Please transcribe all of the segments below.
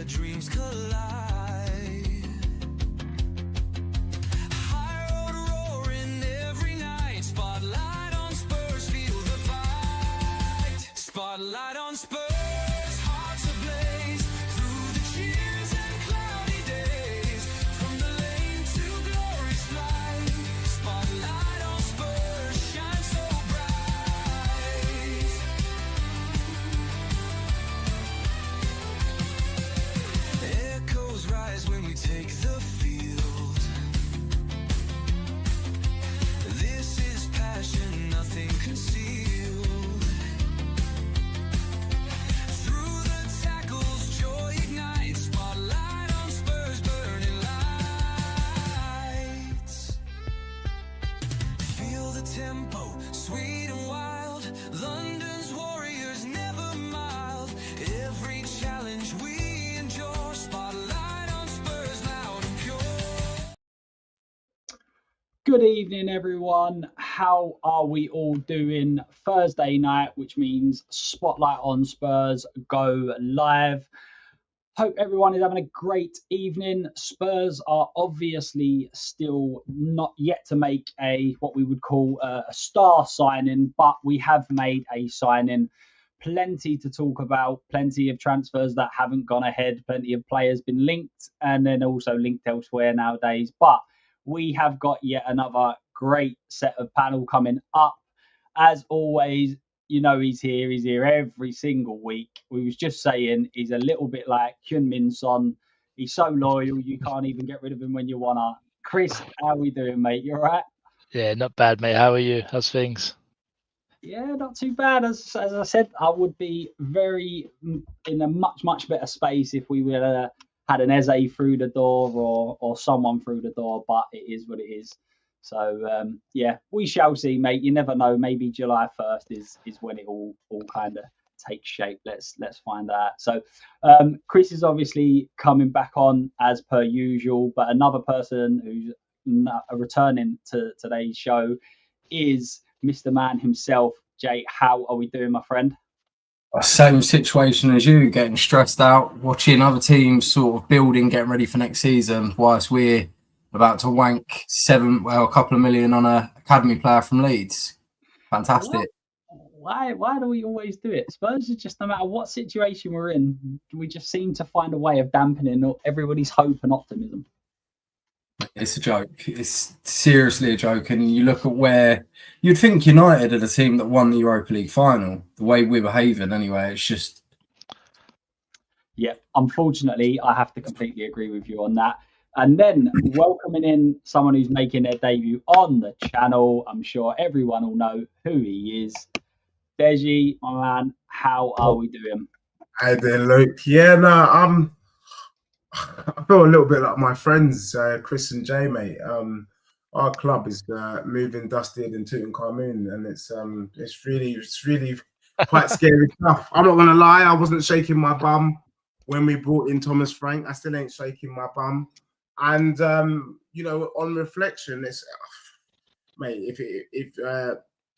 where dreams collide. High road roaring every night. Spotlight on Spurs, feel the fight. Spotlight on Spurs, hearts ablaze through the cheers and cloudy days. From the lane to glory's flight. Spotlight on Spurs, shine so bright. Echoes rise when we take the field. This is passion, nothing concealed. Through the tackles, joy ignites. Spotlight on Spurs, burning lights. Feel the tempo, sweet and wild. London's warriors never mild. Every challenge we endure. Spotlight on Spurs, loud and pure. Good evening, everyone. How are we all doing? Thursday night, which means Spotlight on Spurs go live. Hope everyone is having a great evening. Spurs are obviously still not yet to make what we would call a star signing, but we have made a signing. Plenty to talk about, plenty of transfers that haven't gone ahead, plenty of players been linked and then also linked elsewhere nowadays. But we have got yet another great set of panel coming up. As always, you know he's here every single week. We was just saying he's a little bit like Heung-min son. He's so loyal, you can't even get rid of him when you wanna. Chris, how we doing, mate? You all right? Yeah, not bad, mate. How are you? How's things? Yeah, not too bad. As I said, I would be in a much better space if we would had an Eze through the door or someone through the door, but it is what it is. So yeah, we shall see, mate. You never know. Maybe July 1st is when it all kind of takes shape. Let's find out. So Chris is obviously coming back on as per usual, but another person who's returning to today's show is Mr. Man himself. Jay, how are we doing, my friend? Same situation as you, getting stressed out, watching other teams sort of building, getting ready for next season, whilst we're about to wank a couple of million on an academy player from Leeds. Fantastic. Why do we always do it? Spurs is just, no matter what situation we're in, we just seem to find a way of dampening everybody's hope and optimism. It's a joke. It's seriously a joke. And you look at where you'd think United are the team that won the Europa League final. The way we're behaving, anyway, it's just. Yeah, unfortunately, I have to completely agree with you on that. And then welcoming in someone who's making their debut on the channel. I'm sure everyone will know who he is. Deji, my man, how are we doing? Hi there, Luke. Yeah, no, I feel a little bit like my friends, Chris and Jay, mate. Our club is moving dusted in Tutankhamun, and it's really quite scary stuff. I'm not gonna lie, I wasn't shaking my bum when we brought in Thomas Frank. I still ain't shaking my bum. And you know, on reflection, it's mate, if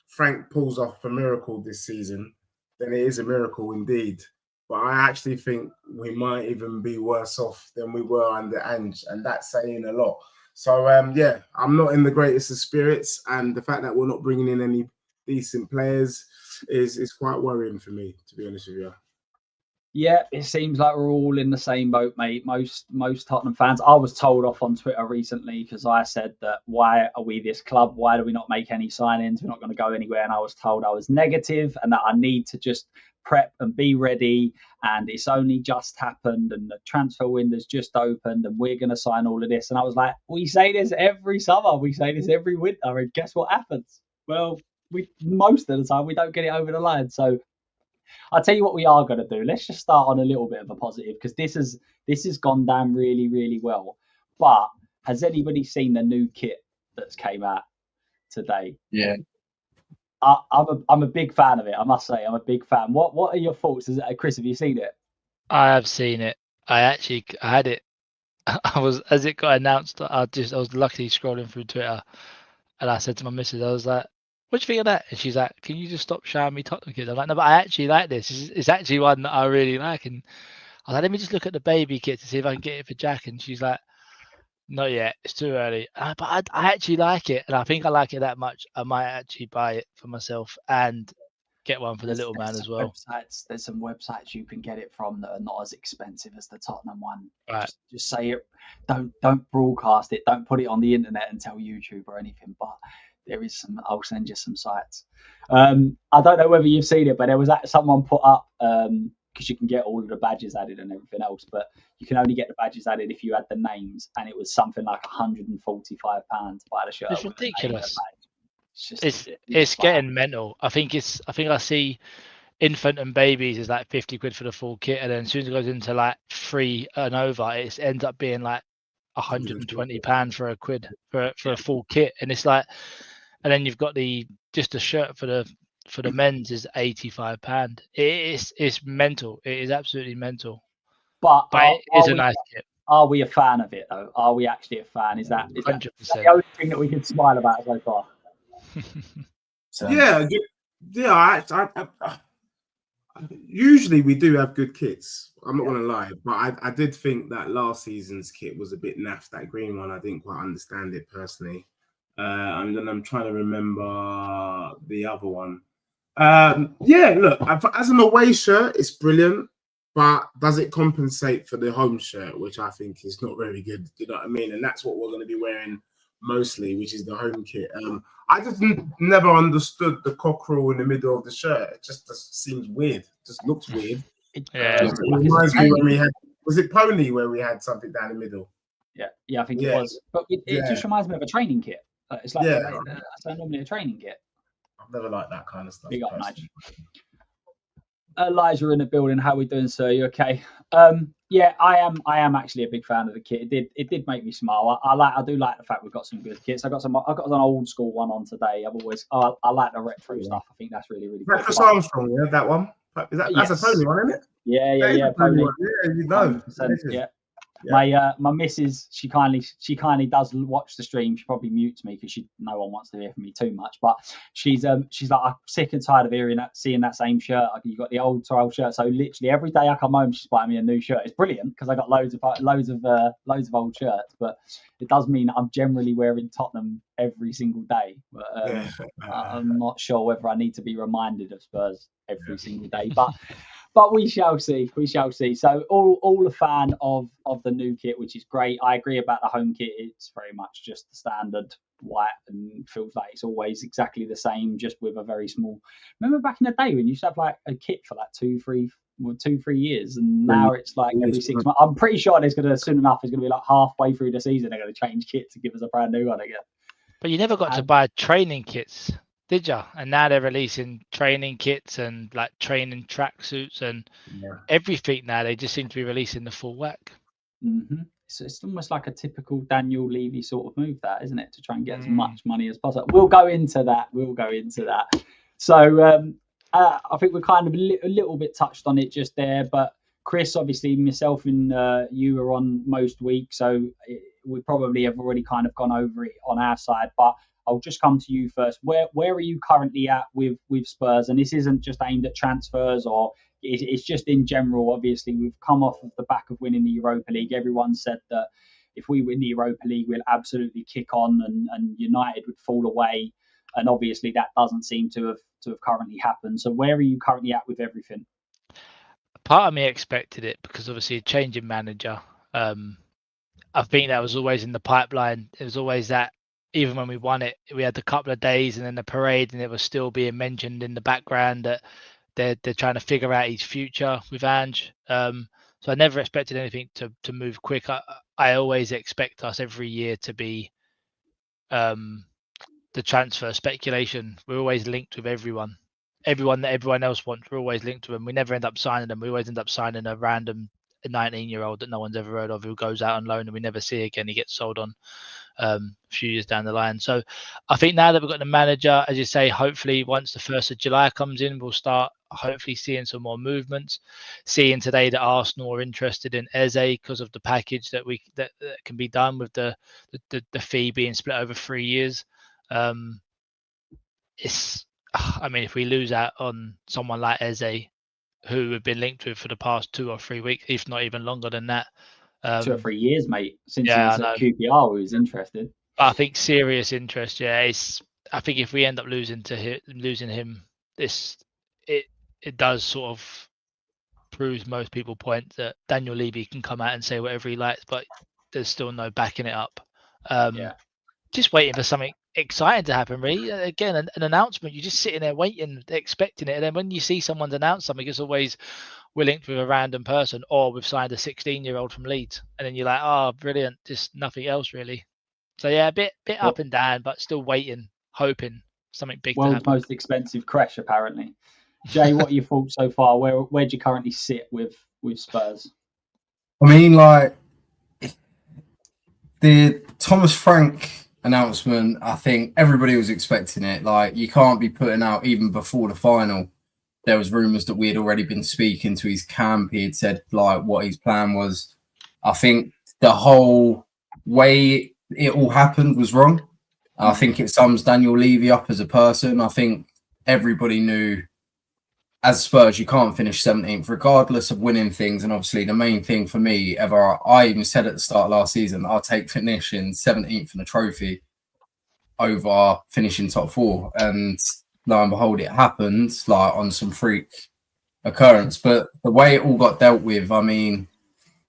Frank pulls off a miracle this season, then it is a miracle indeed. But I actually think we might even be worse off than we were under Ange, and that's saying a lot. So, yeah, I'm not in the greatest of spirits, and the fact that we're not bringing in any decent players is quite worrying for me, to be honest with you. Yeah, it seems like we're all in the same boat, mate. Most Tottenham fans. I was told off on Twitter recently because I said that why are we this club? Why do we not make any signings? We're not going to go anywhere. And I was told I was negative and that I need to just prep and be ready. And it's only just happened and the transfer window's just opened and we're going to sign all of this. And I was like, we say this every summer. We say this every winter. And guess what happens? Well, most of the time we don't get it over the line. So I'll tell you what we are going to do. Let's just start on a little bit of a positive because this has gone down really, really well. But has anybody seen the new kit that's came out today? Yeah. I'm a big fan of it. I must say, I'm a big fan. What are your thoughts? Chris, have you seen it? I have seen it. I had it. I was, as it got announced, I was luckily scrolling through Twitter, and I said to my missus, I was like, "What do you think of that?" And she's like, "Can you just stop showing me Tottenham kids?" I'm like, "No, but I actually like this. It's actually one that I really like." And I was like, let me just look at the baby kit to see if I can get it for Jack. And she's like, not yet. It's too early. But I actually like it. And I think I like it that much. I might actually buy it for myself and get one for the little man as well. There's some websites you can get it from that are not as expensive as the Tottenham one. Right. Just say it. Don't broadcast it. Don't put it on the internet and tell YouTube or anything. But there is some. I'll send you some sites. I don't know whether you've seen it, but there was someone put up because you can get all of the badges added and everything else, but you can only get the badges added if you had the names, and it was something like £145 to buy the shirt. It's ridiculous. It's It's getting mental. I think I see infant and babies is like 50 quid for the full kit, and then as soon as it goes into like 3 and over, it ends up being like £120 for a quid for a full kit. And it's like, and then you've got just a shirt for the men's is £85. It's mental. It is absolutely mental. But it is a nice kit. Are we a fan of it though? Are we actually a fan? Is that 100%. the only thing that we can smile about so far? So. Yeah. I usually we do have good kits. I'm not gonna lie, but I did think that last season's kit was a bit naff. That green one, I didn't quite understand it personally. And then I'm trying to remember the other one. Look, as an away shirt, it's brilliant, but does it compensate for the home shirt, which I think is not very good? You know what I mean? And that's what we're going to be wearing mostly, which is the home kit. I just never understood the cockerel in the middle of the shirt. It just seems weird. It just looks weird. Yeah. It reminds me when we had, was it Pony where we had something down the middle? Yeah, I think it was. But it just reminds me of a training kit. It's like that's normally a training kit. I've never liked that kind of stuff. Big up, Nige. Elijah in the building. How we doing, sir? You okay? I am actually a big fan of the kit. It did make me smile. I do like the fact we've got some good kits. I got an old school one on today. I like the retro stuff. I think that's really good. Breakfast Armstrong, yeah, that one. That's a Pony one, isn't it? Yeah, Pony. Yeah, you know. Yeah. My missus, she kindly does watch the stream. She probably mutes me because no one wants to hear from me too much. But she's like, I'm sick and tired of seeing that same shirt. You got the old style shirt. So literally every day I come home, she's buying me a new shirt. It's brilliant because I got loads of old shirts. But it does mean I'm generally wearing Tottenham every single day. But I'm not sure whether I need to be reminded of Spurs every single day. But we shall see. So all a fan of the new kit, which is great. I agree about the home kit. It's very much just the standard white and feels like it's always exactly the same, just with a very small. Remember back in the day when you used to have like a kit for like 2-3 years, and now it's like every 6 months. I'm pretty sure there's gonna soon enough. It's gonna be like halfway through the season they're gonna change kit to give us a brand new one again. But you never got to buy training kits, did you? And now they're releasing training kits and like training tracksuits and everything. Now they just seem to be releasing the full whack. Mm-hmm. So it's almost like a typical Daniel Levy sort of move, that, isn't it? To try and get as much money as possible. We'll go into that. So I think we're kind of a little bit touched on it just there. But Chris, obviously, myself and you are on most weeks, so we probably have already kind of gone over it on our side. But I'll just come to you first. Where are you currently at with Spurs? And this isn't just aimed at transfers, or it's just in general. Obviously, we've come off of the back of winning the Europa League. Everyone said that if we win the Europa League, we'll absolutely kick on and United would fall away. And obviously, that doesn't seem to have currently happened. So where are you currently at with everything? Part of me expected it because obviously a change in manager. I think that was always in the pipeline. It was always that. Even when we won it, we had a couple of days and then the parade, and it was still being mentioned in the background that they're trying to figure out his future with Ange. So I never expected anything to move quick. I always expect us every year to be the transfer speculation. We're always linked with everyone that everyone else wants. We're always linked to them. We never end up signing them. We always end up signing a random 19-year-old that no one's ever heard of who goes out on loan and we never see again. He gets sold on a few years down the line. So I think now that we've got the manager, as you say, hopefully once the 1st of July comes in, we'll start hopefully seeing some more movements. Seeing today that Arsenal are interested in Eze because of the package that can be done with the fee being split over 3 years. If we lose out on someone like Eze, who we've been linked with for the past 2 or 3 weeks, if not even longer than that. 2 or 3 years, mate. Since yeah, he was at QPR, we was interested. I think serious interest. Yeah, I think if we end up losing him, it does sort of proves most people point that Daniel Levy can come out and say whatever he likes, but there's still no backing it up. Just waiting for something exciting to happen, really. Again, an announcement, you're just sitting there waiting, expecting it. And then when you see someone's announced something, it's always we're linked with a random person or we've signed a 16-year-old from Leeds. And then you're like, oh, brilliant. Just nothing else, really. So, yeah, a bit up and down, but still waiting, hoping something big to happen. World's most expensive crash, apparently. Jay, what are your thoughts so far? Where do you currently sit with Spurs? I mean, like, the Thomas Frank announcement, I think everybody was expecting it. Like, you can't be putting out, even before the final, there was rumours that we had already been speaking to his camp. He had said, like, what his plan was. I think the whole way it all happened was wrong. I think it sums Daniel Levy up as a person. I think everybody knew, as Spurs, you can't finish 17th, regardless of winning things. And obviously, the main thing for me ever, I even said at the start of last season, I'll take finishing 17th in a trophy over finishing top 4. And lo and behold, it happened, like, on some freak occurrence. But the way it all got dealt with, I mean,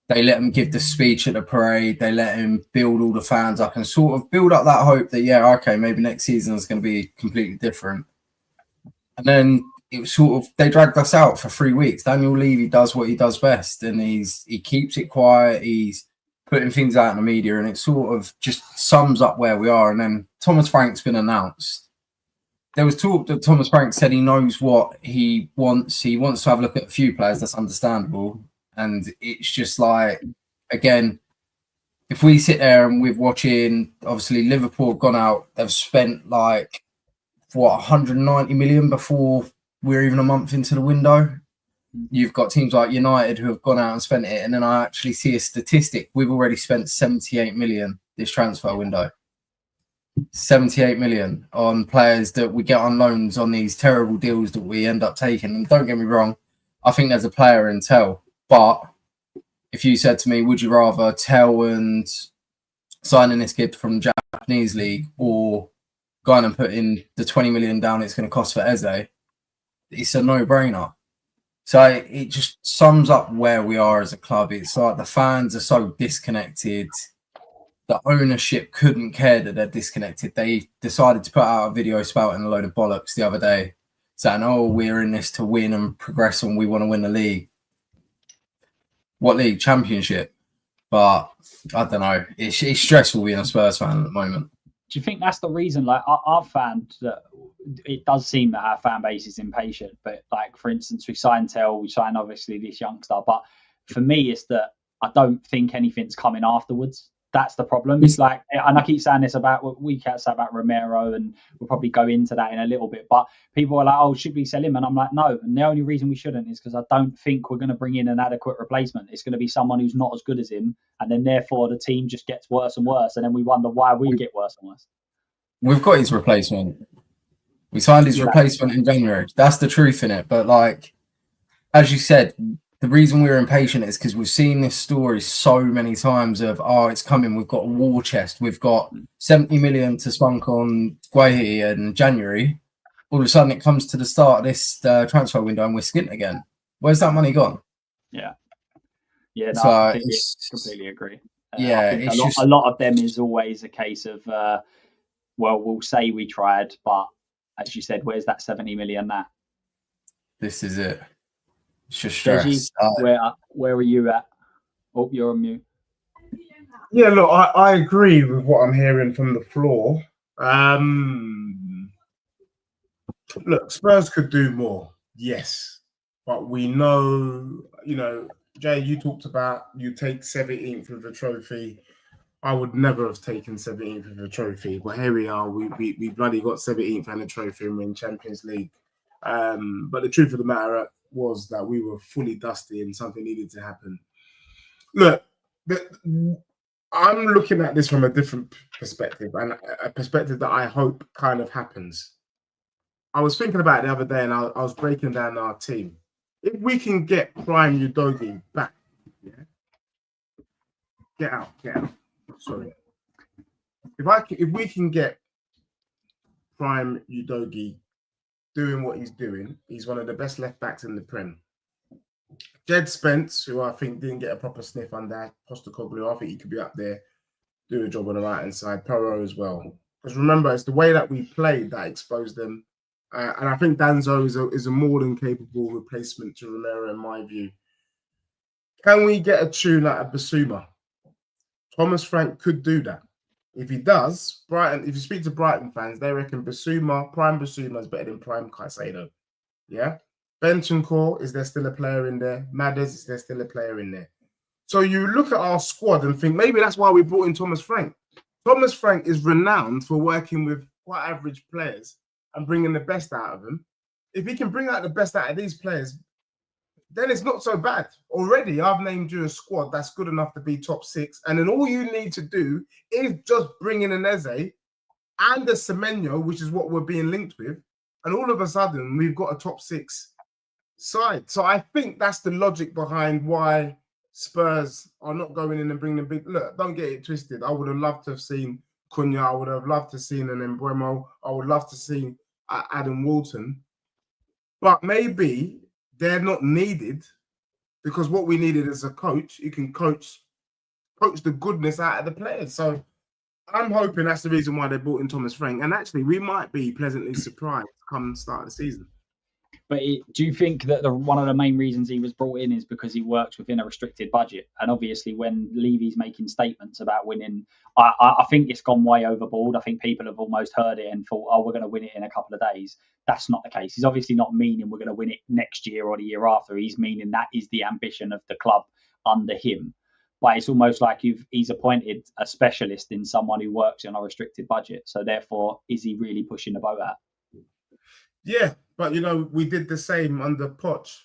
they let him give the speech at the parade. They let him build all the fans up and sort of build up that hope that, yeah, okay, maybe next season is going to be completely different. And then it was sort of, they dragged us out for 3 weeks. Daniel Levy does what he does best, and he keeps it quiet. He's putting things out in the media, and it sort of just sums up where we are. And then Thomas Frank's been announced. There was talk that Thomas Frank said he knows what he wants. He wants to have a look at a few players. That's understandable. And it's just like, again, if we sit there and we're watching, obviously Liverpool have gone out, they've spent like, 190 million before we're even a month into the window. You've got teams like United who have gone out and spent it. And then I actually see a statistic. We've already spent 78 million this transfer window. 78 million on players that we get on loans on these terrible deals that we end up taking. And don't get me wrong, I think there's a player in Tell. But if you said to me, would you rather Tell and signing this kid from the Japanese league or going and putting the 20 million down it's going to cost for Eze, it's a no-brainer. So it just sums up where we are as a club. It's like the fans are so disconnected. The ownership couldn't care that they're disconnected. They decided to put out a video spouting a load of bollocks the other day, saying, oh, we're in this to win and progress and we want to win the league. What league? Championship. But I don't know. It's stressful being a Spurs fan at the moment. Do you think that's the reason? Like, I've found that it does seem that our fan base is impatient. But, like, for instance, we signed Tell, we signed obviously this youngster. But for me, it's that I don't think anything's coming afterwards. That's the problem. It's like, and I keep saying this about, we can't say about Romero, and we'll probably go into that in a little bit. But people are like, oh, should we sell him? And I'm like, no. And the only reason we shouldn't is because I don't think we're going to bring in an adequate replacement. It's going to be someone who's not as good as him. And then therefore the team just gets worse and worse. And then we wonder why we get worse and worse. We've got his replacement. We signed his replacement in January. That's the truth in it. But, like, as you said, the reason we're impatient is because we've seen this story so many times of, oh, it's coming. We've got a war chest. We've got 70 million to spunk on Guehi in January. All of a sudden, it comes to the start of this transfer window and we're skint again. Where's that money gone? Yeah. Yeah, no, So I completely agree. Yeah, I think a lot of them is always a case of, well, we'll say we tried, but as you said, where's that 70 million at? This is it. It's just stress. Deji, where are you at? Oh, you're on mute. Yeah, look, I agree with what I'm hearing from the floor. Look, Spurs could do more, yes. But we know, Jay, you talked about you take 17th with a trophy. I would never have taken 17th with a trophy. But here we are. We bloody got 17th and a trophy and we're in Champions League. But the truth of the matter was that we were fully dusty and something needed to happen. Look, I'm looking at this from a different perspective, and a perspective that I hope kind of happens. I was thinking about it the other day, and I was breaking down our team. if we can get Prime Udogie back, yeah. Get out. Sorry. If we can get Prime Udogie doing what he's doing, he's one of the best left backs in the Prem. Jed Spence, who I think didn't get a proper sniff under Postecoglou, I think he could be up there, do a job on the right hand side. Perot as well. Because remember, it's the way that we played that exposed them. And I think Danzo is a more than capable replacement to Romero, in my view. Can we get a tune out of Basuma? Thomas Frank could do that. If he does, Brighton, if you speak to Brighton fans, they reckon Prime Basuma is better than Prime Caicedo. Yeah? Bentancur, is there still a player in there? Madders, is there still a player in there? So you look at our squad and think maybe that's why we brought in Thomas Frank. Thomas Frank is renowned for working with quite average players and bringing the best out of them. If he can bring out the best out of these players, then it's not so bad. Already, I've named you a squad that's good enough to be top 6. And then all you need to do is just bring in an Eze and a Semenyo, which is what we're being linked with. And all of a sudden, we've got a top 6 side. So I think that's the logic behind why Spurs are not going in and bringing a big... Look, don't get it twisted. I would have loved to have seen Cunha. I would have loved to have seen an Mbeumo. I would love to see Adam Walton. But maybe they're not needed because what we needed is a coach who can coach the goodness out of the players. So I'm hoping that's the reason why they brought in Thomas Frank. And actually, we might be pleasantly surprised come start of the season. But do you think that one of the main reasons he was brought in is because he works within a restricted budget? And obviously, when Levy's making statements about winning, I think it's gone way overboard. I think people have almost heard it and thought, oh, we're going to win it in a couple of days. That's not the case. He's obviously not meaning we're going to win it next year or the year after. He's meaning that is the ambition of the club under him. But it's almost like he's appointed a specialist in someone who works on a restricted budget. So therefore, is he really pushing the boat out? Yeah, but, we did the same under Poch.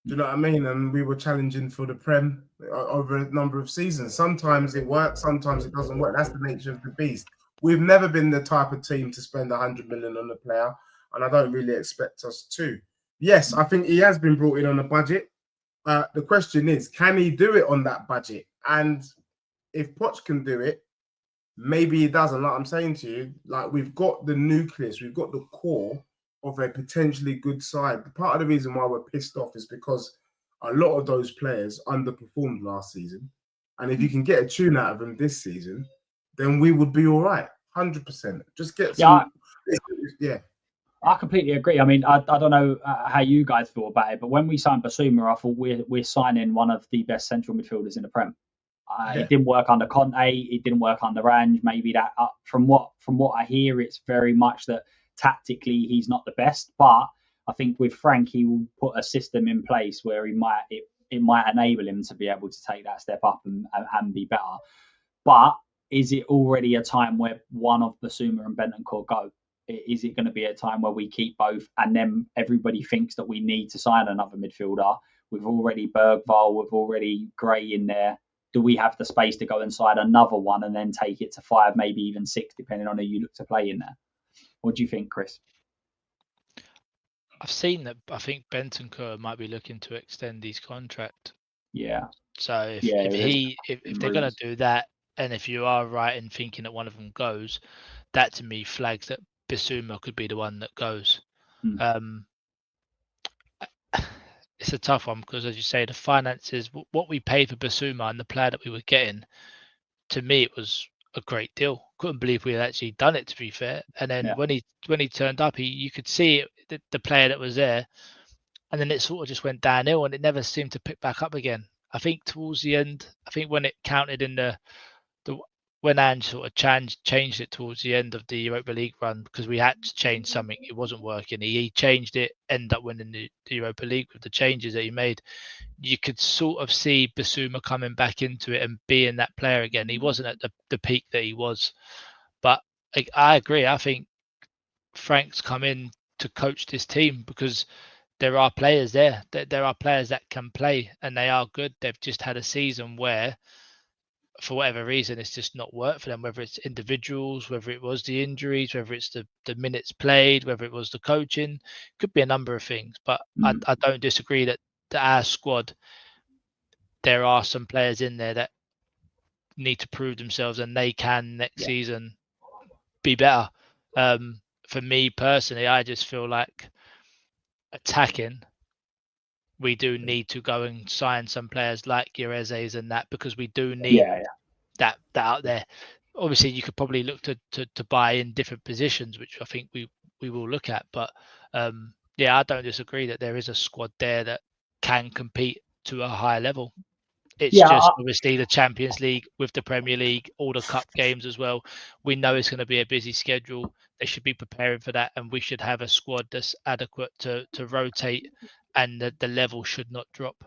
Do you know what I mean? And we were challenging for the Prem over a number of seasons. Sometimes it works, sometimes it doesn't work. That's the nature of the beast. We've never been the type of team to spend 100 million on a player, and I don't really expect us to. Yes, I think he has been brought in on a budget. The question is, can he do it on that budget? And if Poch can do it, maybe he doesn't. Like I'm saying to you, like we've got the nucleus, we've got the core of a potentially good side. Part of the reason why we're pissed off is because a lot of those players underperformed last season. And if you can get a tune out of them this season, then we would be all right. 100%. Just get some... Yeah. I completely agree. I mean, I don't know how you guys feel about it, but when we signed Basuma, I thought we're signing one of the best central midfielders in the Prem. It didn't work under Conte. It didn't work under Ange. Maybe that, from what I hear, it's very much that tactically he's not the best, but I think with Frank he will put a system in place where it might enable him to be able to take that step up and be better. But is it already a time where one of Basuma and Bentancur go? Is it going to be a time where we keep both and then everybody thinks that we need to sign another midfielder? We've already Bergvall, we've already Gray in there. Do we have the space to go and sign another one and then take it to 5, maybe even 6, depending on who you look to play in there? What do you think, Chris? I've seen that. I think Bentancur might be looking to extend his contract. Yeah. So if they're going to do that, and if you are right in thinking that one of them goes, that to me flags that Basuma could be the one that goes. It's a tough one because, as you say, the finances, what we paid for Basuma and the player that we were getting, to me, it was a great deal. Couldn't believe we had actually done it, to be fair. And then when he turned up, you could see it, the player that was there, and then it sort of just went downhill and it never seemed to pick back up again. I think towards the end, I think when it counted in the when Ange sort of changed it towards the end of the Europa League run, because we had to change something, it wasn't working. He changed it, ended up winning the Europa League with the changes that he made. You could sort of see Basuma coming back into it and being that player again. He wasn't at the peak that he was. But I agree. I think Frank's come in to coach this team because there are players there. There are players that can play and they are good. They've just had a season where, for whatever reason, it's just not worked for them, whether it's individuals, whether it was the injuries, whether it's the minutes played, whether it was the coaching. Could be a number of things, but I don't disagree that our squad, there are some players in there that need to prove themselves, and they can next season be better. For me personally, I just feel like attacking, we do need to go and sign some players like your Eze's and that, because we do need that out there. Obviously, you could probably look to buy in different positions, which I think we will look at. But I don't disagree that there is a squad there that can compete to a high level. It's just obviously the Champions League with the Premier League, all the cup games as well. We know it's going to be a busy schedule. They should be preparing for that, and we should have a squad that's adequate to rotate, and the level should not drop.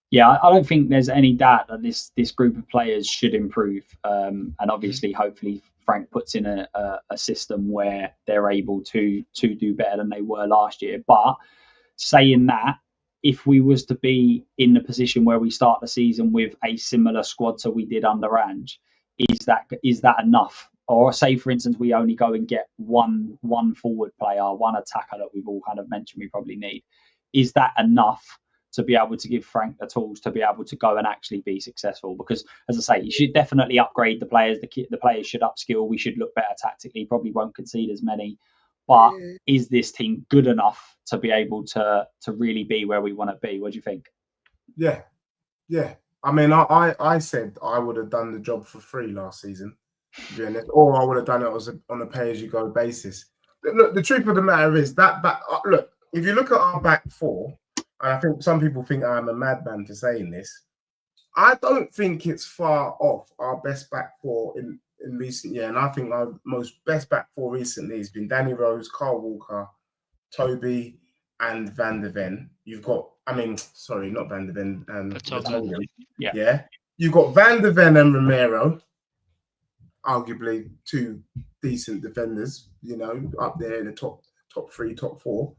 Yeah, I don't think there's any doubt that this group of players should improve. And obviously, hopefully, Frank puts in a system where they're able to do better than they were last year. But saying that, if we was to be in the position where we start the season with a similar squad to we did under Ange, is that enough? Or say, for instance, we only go and get one forward player, one attacker that we've all kind of mentioned we probably need. Is that enough to be able to give Frank the tools to be able to go and actually be successful? Because, as I say, you should definitely upgrade the players. The players should upskill. We should look better tactically. Probably won't concede as many. But is this team good enough to be able to really be where we want to be? What do you think? Yeah. I mean, I said I would have done the job for free last season, to be honest, or I would have done it on a pay-as-you-go basis. Look, the truth of the matter is that look, if you look at our back four, and I think some people think I'm a madman for saying this, I don't think it's far off our best back four in recent year. And I think our most best back four recently has been Danny Rose, Carl Walker, Toby, and Van de Ven. You've got, not Van de Ven, Vertonghen. Yeah. You've got Van de Ven and Romero, arguably two decent defenders, up there in the top three, top four.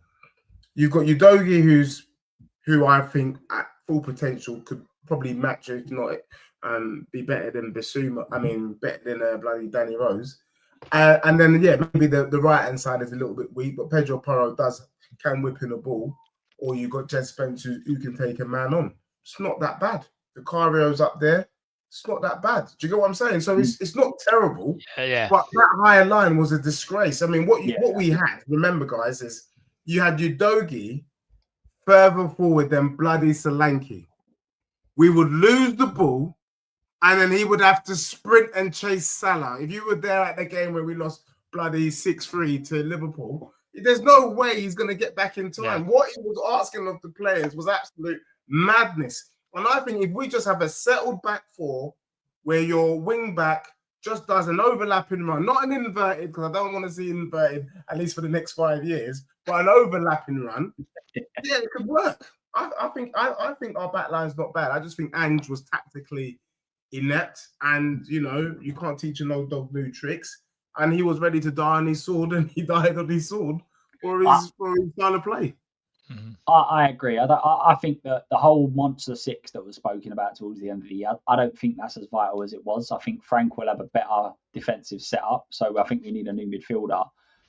You've got Udogie, who I think at full potential could probably match, if not be better than Bissouma. Better than bloody Danny Rose. And then, maybe the right-hand side is a little bit weak, but Pedro Porro can whip in the ball. Or you've got Jed Spence who can take a man on. It's not that bad. Vicario's up there. It's not that bad. Do you get what I'm saying? So it's not terrible. Yeah. But that higher line was a disgrace. What we had, remember, guys, is you had Udogie further forward than bloody Solanke. We would lose the ball, and then he would have to sprint and chase Salah. If you were there at the game where we lost bloody 6-3 to Liverpool, there's no way he's going to get back in time. Yeah. What he was asking of the players was absolute madness. And I think if we just have a settled back four where your wing back just does an overlapping run, not an inverted, because I don't want to see inverted, at least for the next 5 years, but an overlapping run, it could work. I think our back line's not bad. I just think Ange was tactically inept, and you can't teach an old dog new tricks. And he was ready to die on his sword, and he died on his sword for his style of play. I agree. I think that the whole Monster Six that was spoken about towards the end of the year, I don't think that's as vital as it was. I think Frank will have a better defensive setup, so I think we need a new midfielder.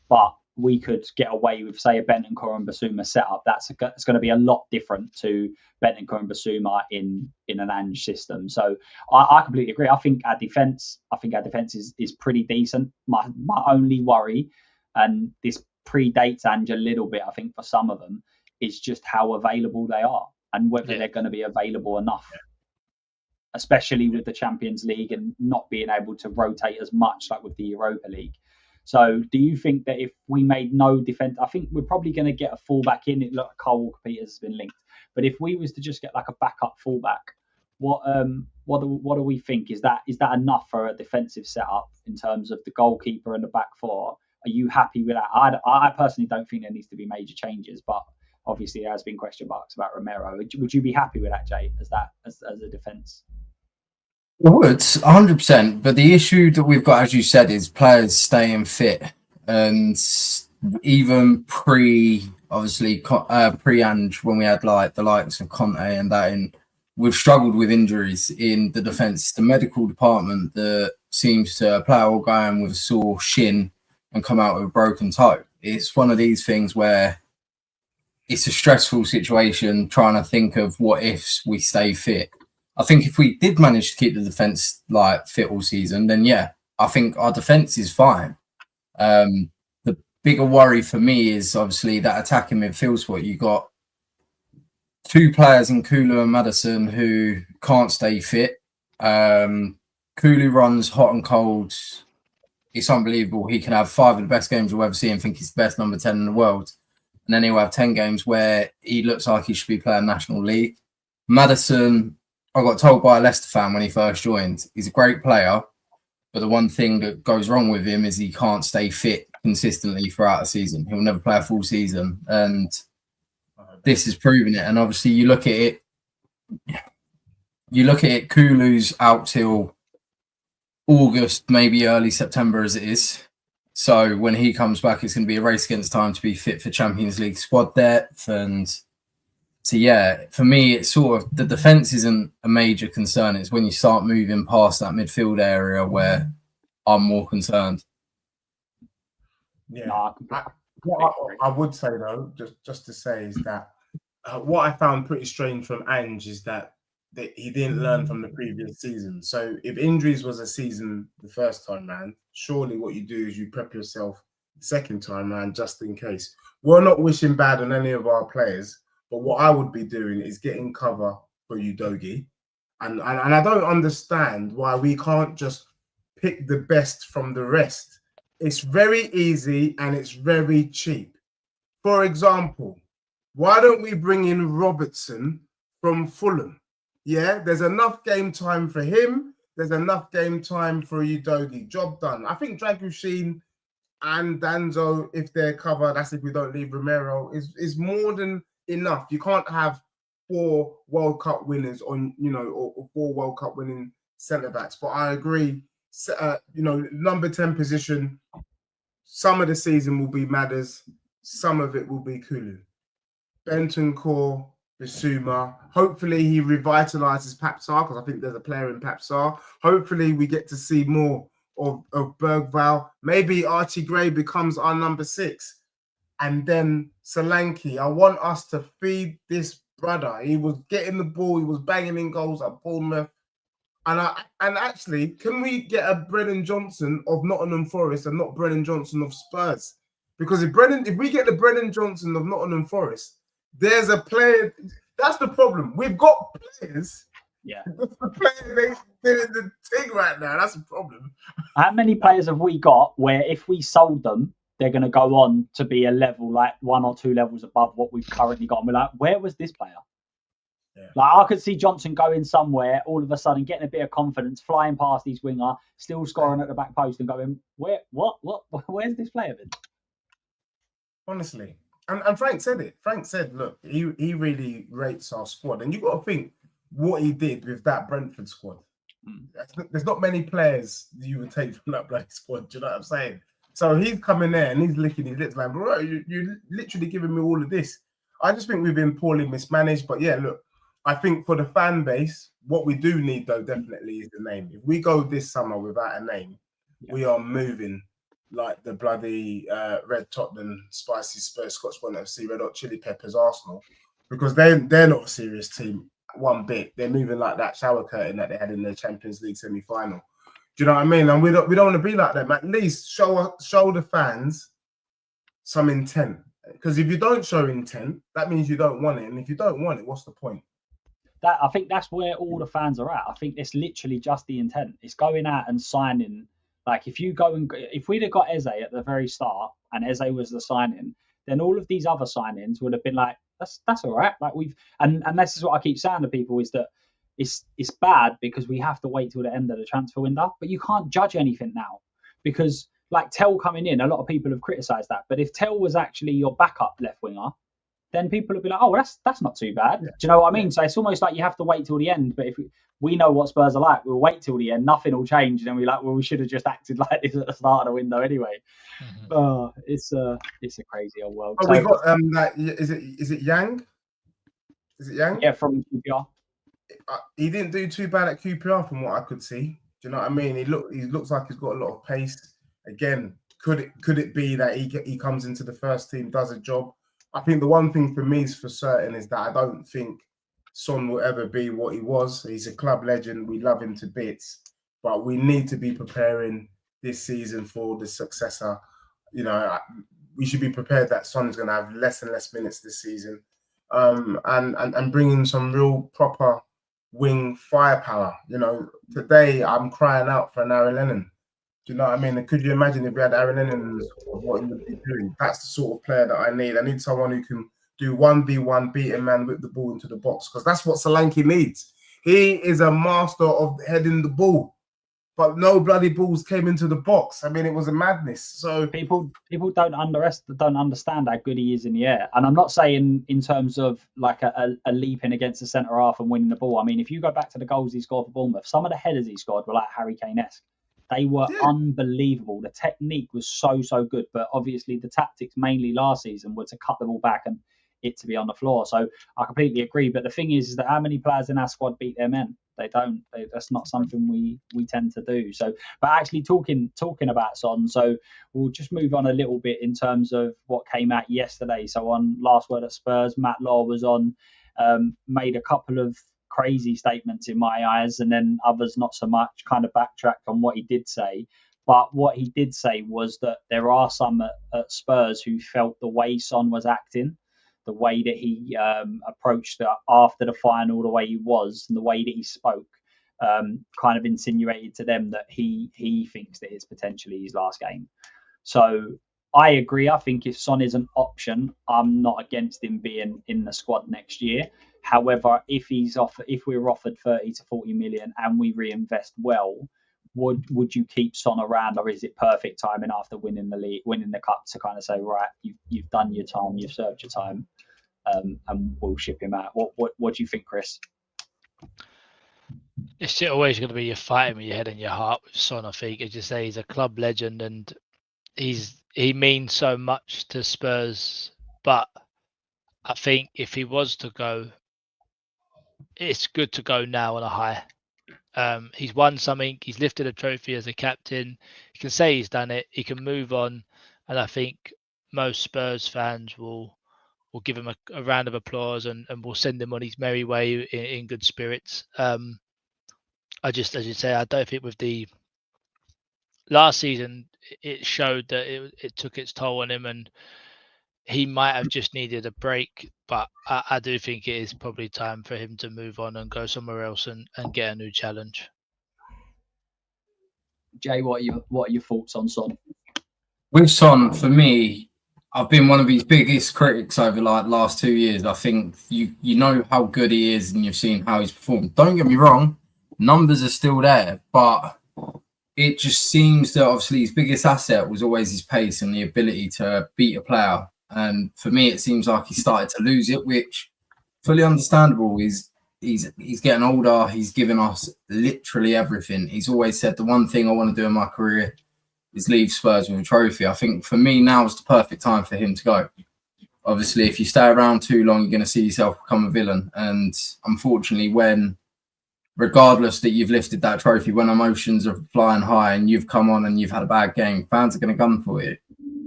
But we could get away with, say, a Bentancur and Basuma setup. It's going to be a lot different to Bentancur and Basuma in an Ange system. So I completely agree. I think our defense is pretty decent. My only worry, and this predates Ange a little bit, I think, for some of them, is just how available they are and whether they're going to be available enough, especially with the Champions League and not being able to rotate as much like with the Europa League. So do you think that if we made no defense, I think we're probably going to get a fullback in. It looked like Carl Walker-Peters has been linked. But if we was to just get like a backup fullback, what do we think? Is that enough for a defensive setup in terms of the goalkeeper and the back four? Are you happy with that? I personally don't think there needs to be major changes, but obviously there has been question marks about Romero. Would you be happy with that, Jay, as a defence? I would, 100%. But the issue that we've got, as you said, is players staying fit. And even pre-Ange, when we had like the likes of Conte and that, and we've struggled with injuries in the defence. The medical department that seems to play all going with a sore shin and come out with a broken toe. It's one of these things where it's a stressful situation trying to think of what ifs we stay fit. I think if we did manage to keep the defence like fit all season, then yeah, I think our defence is fine. The bigger worry for me is obviously that attacking midfield spot. You got two players in Kulu and Maddison who can't stay fit. Kulu runs hot and cold. It's unbelievable. He can have 5 of the best games you'll ever see and think he's the best number 10 in the world. And then he'll have 10 games where he looks like he should be playing National League. Maddison, I got told by a Leicester fan when he first joined, he's a great player, but the one thing that goes wrong with him is he can't stay fit consistently throughout a season. He'll never play a full season. And this is proving it. And obviously you look at it, Kulu's out till August, maybe early September as it is. So when he comes back, it's going to be a race against time to be fit for Champions League squad depth. And so, yeah, for me, it's sort of the defence isn't a major concern. It's when you start moving past that midfield area where I'm more concerned. Yeah. What I would say, though, just to say is that what I found pretty strange from Ange is that he didn't learn from the previous season. So if injuries was a season the first time round, surely what you do is you prep yourself the second time round just in case. We're not wishing bad on any of our players, but what I would be doing is getting cover for Udogie. And I don't understand why we can't just pick the best from the rest. It's very easy and it's very cheap. For example, why don't we bring in Robertson from Fulham? Yeah, there's enough game time for him. There's enough game time for Udogie. Job done. I think Dragushin and Danzo, if they're covered, that's if we don't leave Romero, is more than enough. You can't have 4 World Cup winners on, or 4 World Cup winning centre backs. But I agree, number 10 position, some of the season will be Madders, some of it will be Kulu. Bentancur, Bissouma. Hopefully he revitalises Papsar, because I think there's a player in Papsar. Hopefully we get to see more of Bergvall. Maybe Archie Gray becomes our number 6. And then Solanke. I want us to feed this brother. He was getting the ball. He was banging in goals at Bournemouth. And actually, can we get a Brennan Johnson of Nottingham Forest and not Brennan Johnson of Spurs? Because if we get the Brennan Johnson of Nottingham Forest, there's a player. That's the problem. We've got players. Yeah. The players they're in the thing right now. That's a problem. How many players have we got where if we sold them, they're going to go on to be a level like 1 or 2 levels above what we've currently got? And we're like, where was this player? Yeah. Like I could see Johnson going somewhere, all of a sudden getting a bit of confidence, flying past his winger, still scoring at the back post and going, where's this player been? Honestly. And Frank said it. Frank said, look, he really rates our squad. And you've got to think what he did with that Brentford squad. There's not many players you would take from that bloody squad. Do you know what I'm saying? So he's coming there and he's licking his lips like, bro, you're literally giving me all of this. I just think we've been poorly mismanaged. But yeah, look, I think for the fan base, what we do need, though, definitely is the name. If we go this summer without a name, we are moving like the bloody Red Tottenham, Spicy Spurs, Scotch Bonnet FC, Red Hot Chili Peppers, Arsenal, because they're not a serious team one bit. They're moving like that shower curtain that they had in their Champions League semi-final. Do you know what I mean? And we don't want to be like them. At least show the fans some intent. Because if you don't show intent, that means you don't want it. And if you don't want it, what's the point? I think that's where all the fans are at. I think it's literally just the intent. It's going out and signing. Like if we'd have got Eze at the very start and Eze was the signing, then all of these other signings would have been like, that's all right. Like and this is what I keep saying to people is that it's bad because we have to wait till the end of the transfer window, but you can't judge anything now because like Tell coming in, a lot of people have criticised that. But if Tell was actually your backup left winger, then people would be like, oh, well, that's not too bad. Yeah. Do you know what I mean? Yeah. So it's almost like you have to wait till the end. But if we know what Spurs are like, we'll wait till the end. Nothing will change. And then we're like, well, we should have just acted like this at the start of the window anyway. Mm-hmm. It's a crazy old world. Oh, so, we got is it Yang? Is it Yang? Yeah, from QPR. He didn't do too bad at QPR from what I could see. Do you know what I mean? He looks like he's got a lot of pace. Again, could it be that he comes into the first team, does a job, I think the one thing for me is for certain is that I don't think Son will ever be what he was. He's a club legend. We love him to bits, but we need to be preparing this season for the successor. You know, we should be prepared that Son is going to have less and less minutes this season, and bring in some real proper wing firepower. You know, today I'm crying out for an Aaron Lennon. Do you know what I mean? And could you imagine if we had Aaron Lennon, what he would be doing? That's the sort of player that I need. I need someone who can do 1v1, beat a man, whip the ball into the box, because that's what Solanke needs. He is a master of heading the ball, but no bloody balls came into the box. I mean, it was a madness. So people don't understand how good he is in the air. And I'm not saying in terms of like a leaping against the centre half and winning the ball. I mean, if you go back to the goals he scored for Bournemouth, some of the headers he scored were like Harry Kane-esque. They were unbelievable. The technique was so good, but obviously the tactics mainly last season were to cut the ball back and it to be on the floor. So I completely agree. But the thing is that how many players in our squad beat their men? They don't. That's not something we tend to do. So, but actually talking about Son, so we'll just move on a little bit in terms of what came out yesterday. So on Last Word at Spurs, Matt Law was on, made a couple of crazy statements in my eyes, and then others not so much, kind of backtracked on what he did say. But what he did say was that there are some at Spurs who felt the way Son was acting, the way that he approached after the final, the way he was, and the way that he spoke, kind of insinuated to them that he thinks that it's potentially his last game. So I agree. I think if Son is an option, I'm not against him being in the squad next year. However, if we're offered 30 to 40 million and we reinvest well, would you keep Son around, or is it perfect timing after winning the league, winning the cup, to kind of say, right, you've done your time, you've served your time, and we'll ship him out? What do you think, Chris? It's always going to be your fighting with your head and your heart with Son. I think, as you say, he's a club legend and he means so much to Spurs. But I think if he was to go, it's good to go now on a high. He's won something. He's lifted a trophy as a captain. He can say he's done it. He can move on, and I think most Spurs fans will give him a round of applause and will send him on his merry way in good spirits. I just, as you say, I don't think with the last season it showed that it took its toll on him, and he might have just needed a break. But I do think it is probably time for him to move on and go somewhere else and get a new challenge. Jay, what are your thoughts on Son? With Son, for me, I've been one of his biggest critics over like last 2 years. I think you know how good he is and you've seen how he's performed. Don't get me wrong, numbers are still there, but it just seems that obviously his biggest asset was always his pace and the ability to beat a player. And for me, it seems like he started to lose it, which fully understandable. He's getting older. He's given us literally everything. He's always said the one thing I want to do in my career is leave Spurs with a trophy. I think for me now is the perfect time for him to go. Obviously, if you stay around too long, you're going to see yourself become a villain. And unfortunately, regardless that you've lifted that trophy, when emotions are flying high and you've come on and you've had a bad game, fans are going to gun for you.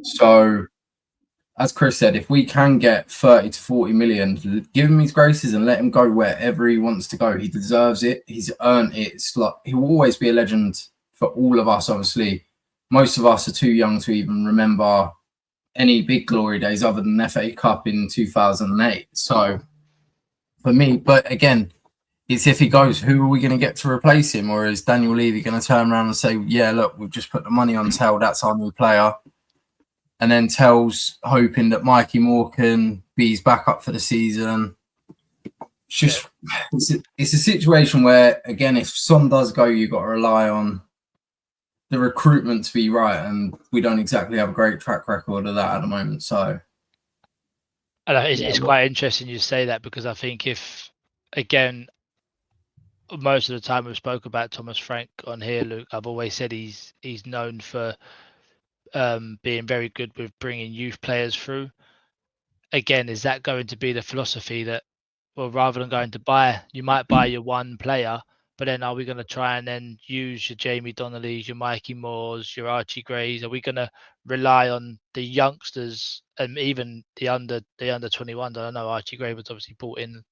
So, as Chris said, if we can get 30 to 40 million, give him his graces and let him go wherever he wants to go. He deserves it. He's earned it. It's like, he will always be a legend for all of us, obviously. Most of us are too young to even remember any big glory days other than the FA Cup in 2008. So, for me, but again, it's if he goes, who are we going to get to replace him? Or is Daniel Levy going to turn around and say, yeah, look, we've just put the money on tail, that's our new player. And then Tell's hoping that Mikey Moore can be his backup for the season. It's a situation where, again, if Son does go, you've got to rely on the recruitment to be right. And we don't exactly have a great track record of that at the moment. So, it's quite interesting you say that, because I think if, again, most of the time we've spoke about Thomas Frank on here, Luke, I've always said he's known for being very good with bringing youth players through. Again, is that going to be the philosophy that, well, rather than going to buy, you might buy your one player, But then are we going to try and then use your Jamie Donnellys, your Mikey Moores, your Archie Grays? Are we going to rely on the youngsters and even the under 21s? I don't know, Archie Gray was obviously brought in,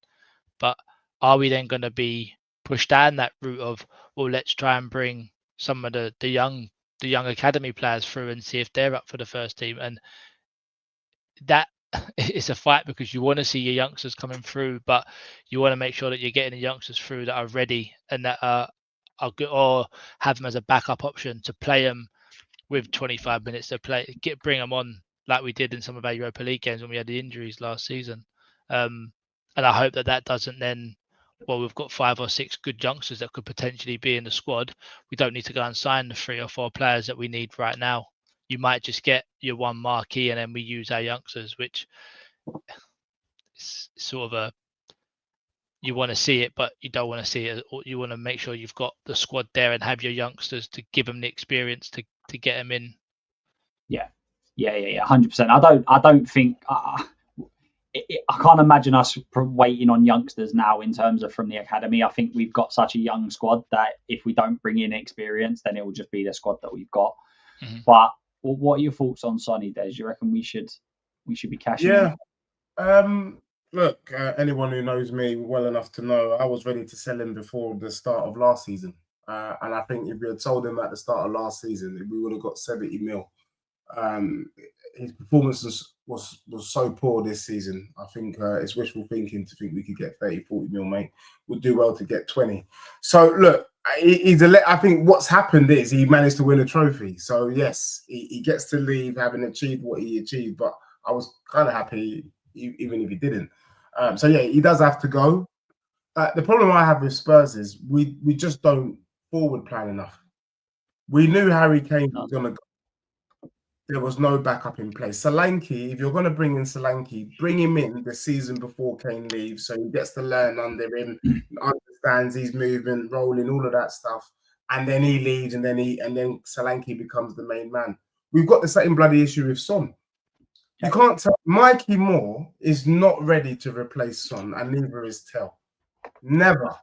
but are we then going to be pushed down that route of, well, let's try and bring some of the young academy players through and see if they're up for the first team? And that is a fight, because you want to see your youngsters coming through, but you want to make sure that you're getting the youngsters through that are ready and that are good, or have them as a backup option to play them with 25 minutes to bring them on like we did in some of our Europa League games when we had the injuries last season. And I hope that doesn't then, well, we've got 5 or 6 good youngsters that could potentially be in the squad. We don't need to go and sign the 3 or 4 players that we need right now. You might just get your one marquee and then we use our youngsters, which is sort of you want to see it, but you don't want to see it. You want to make sure you've got the squad there and have your youngsters to give them the experience to get them in. Yeah, 100%. I don't think I can't imagine us waiting on youngsters now in terms of from the academy. I think we've got such a young squad that if we don't bring in experience, then it will just be the squad that we've got. Mm-hmm. But what are your thoughts on Sonny, Des? You reckon we should be cashing in? Look, anyone who knows me well enough to know I was ready to sell him before the start of last season. And I think if we had told him at the start of last season, we would have got 70 mil. His performance was so poor this season. I think it's wishful thinking to think we could get 30, 40 mil, mate. We'll do well to get 20. So, look, I think what's happened is he managed to win a trophy. So, yes, he gets to leave having achieved what he achieved. But I was kind of happy even if he didn't. So, yeah, he does have to go. The problem I have with Spurs is we just don't forward plan enough. We knew Harry Kane was going to go. There was no backup in place. Solanke, if you're going to bring in Solanke, bring him in the season before Kane leaves, so he gets to learn under him, understands his movement, rolling, all of that stuff, and then he leaves, and then Solanke becomes the main man. We've got the same bloody issue with Son. You can't tell. Mikey Moore is not ready to replace Son, and neither is Tell. Never.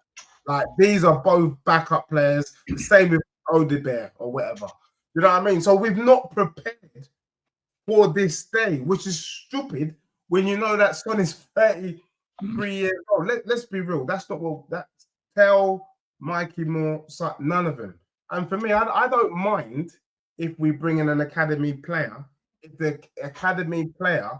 Like, these are both backup players. The same with Odebear or whatever. You know what I mean? So we've not prepared for this day, which is stupid when you know that Son is 33 years old. Let's be real. That's not what that Tell, Mikey Moore, none of them. And for me, I don't mind if we bring in an academy player, if the academy player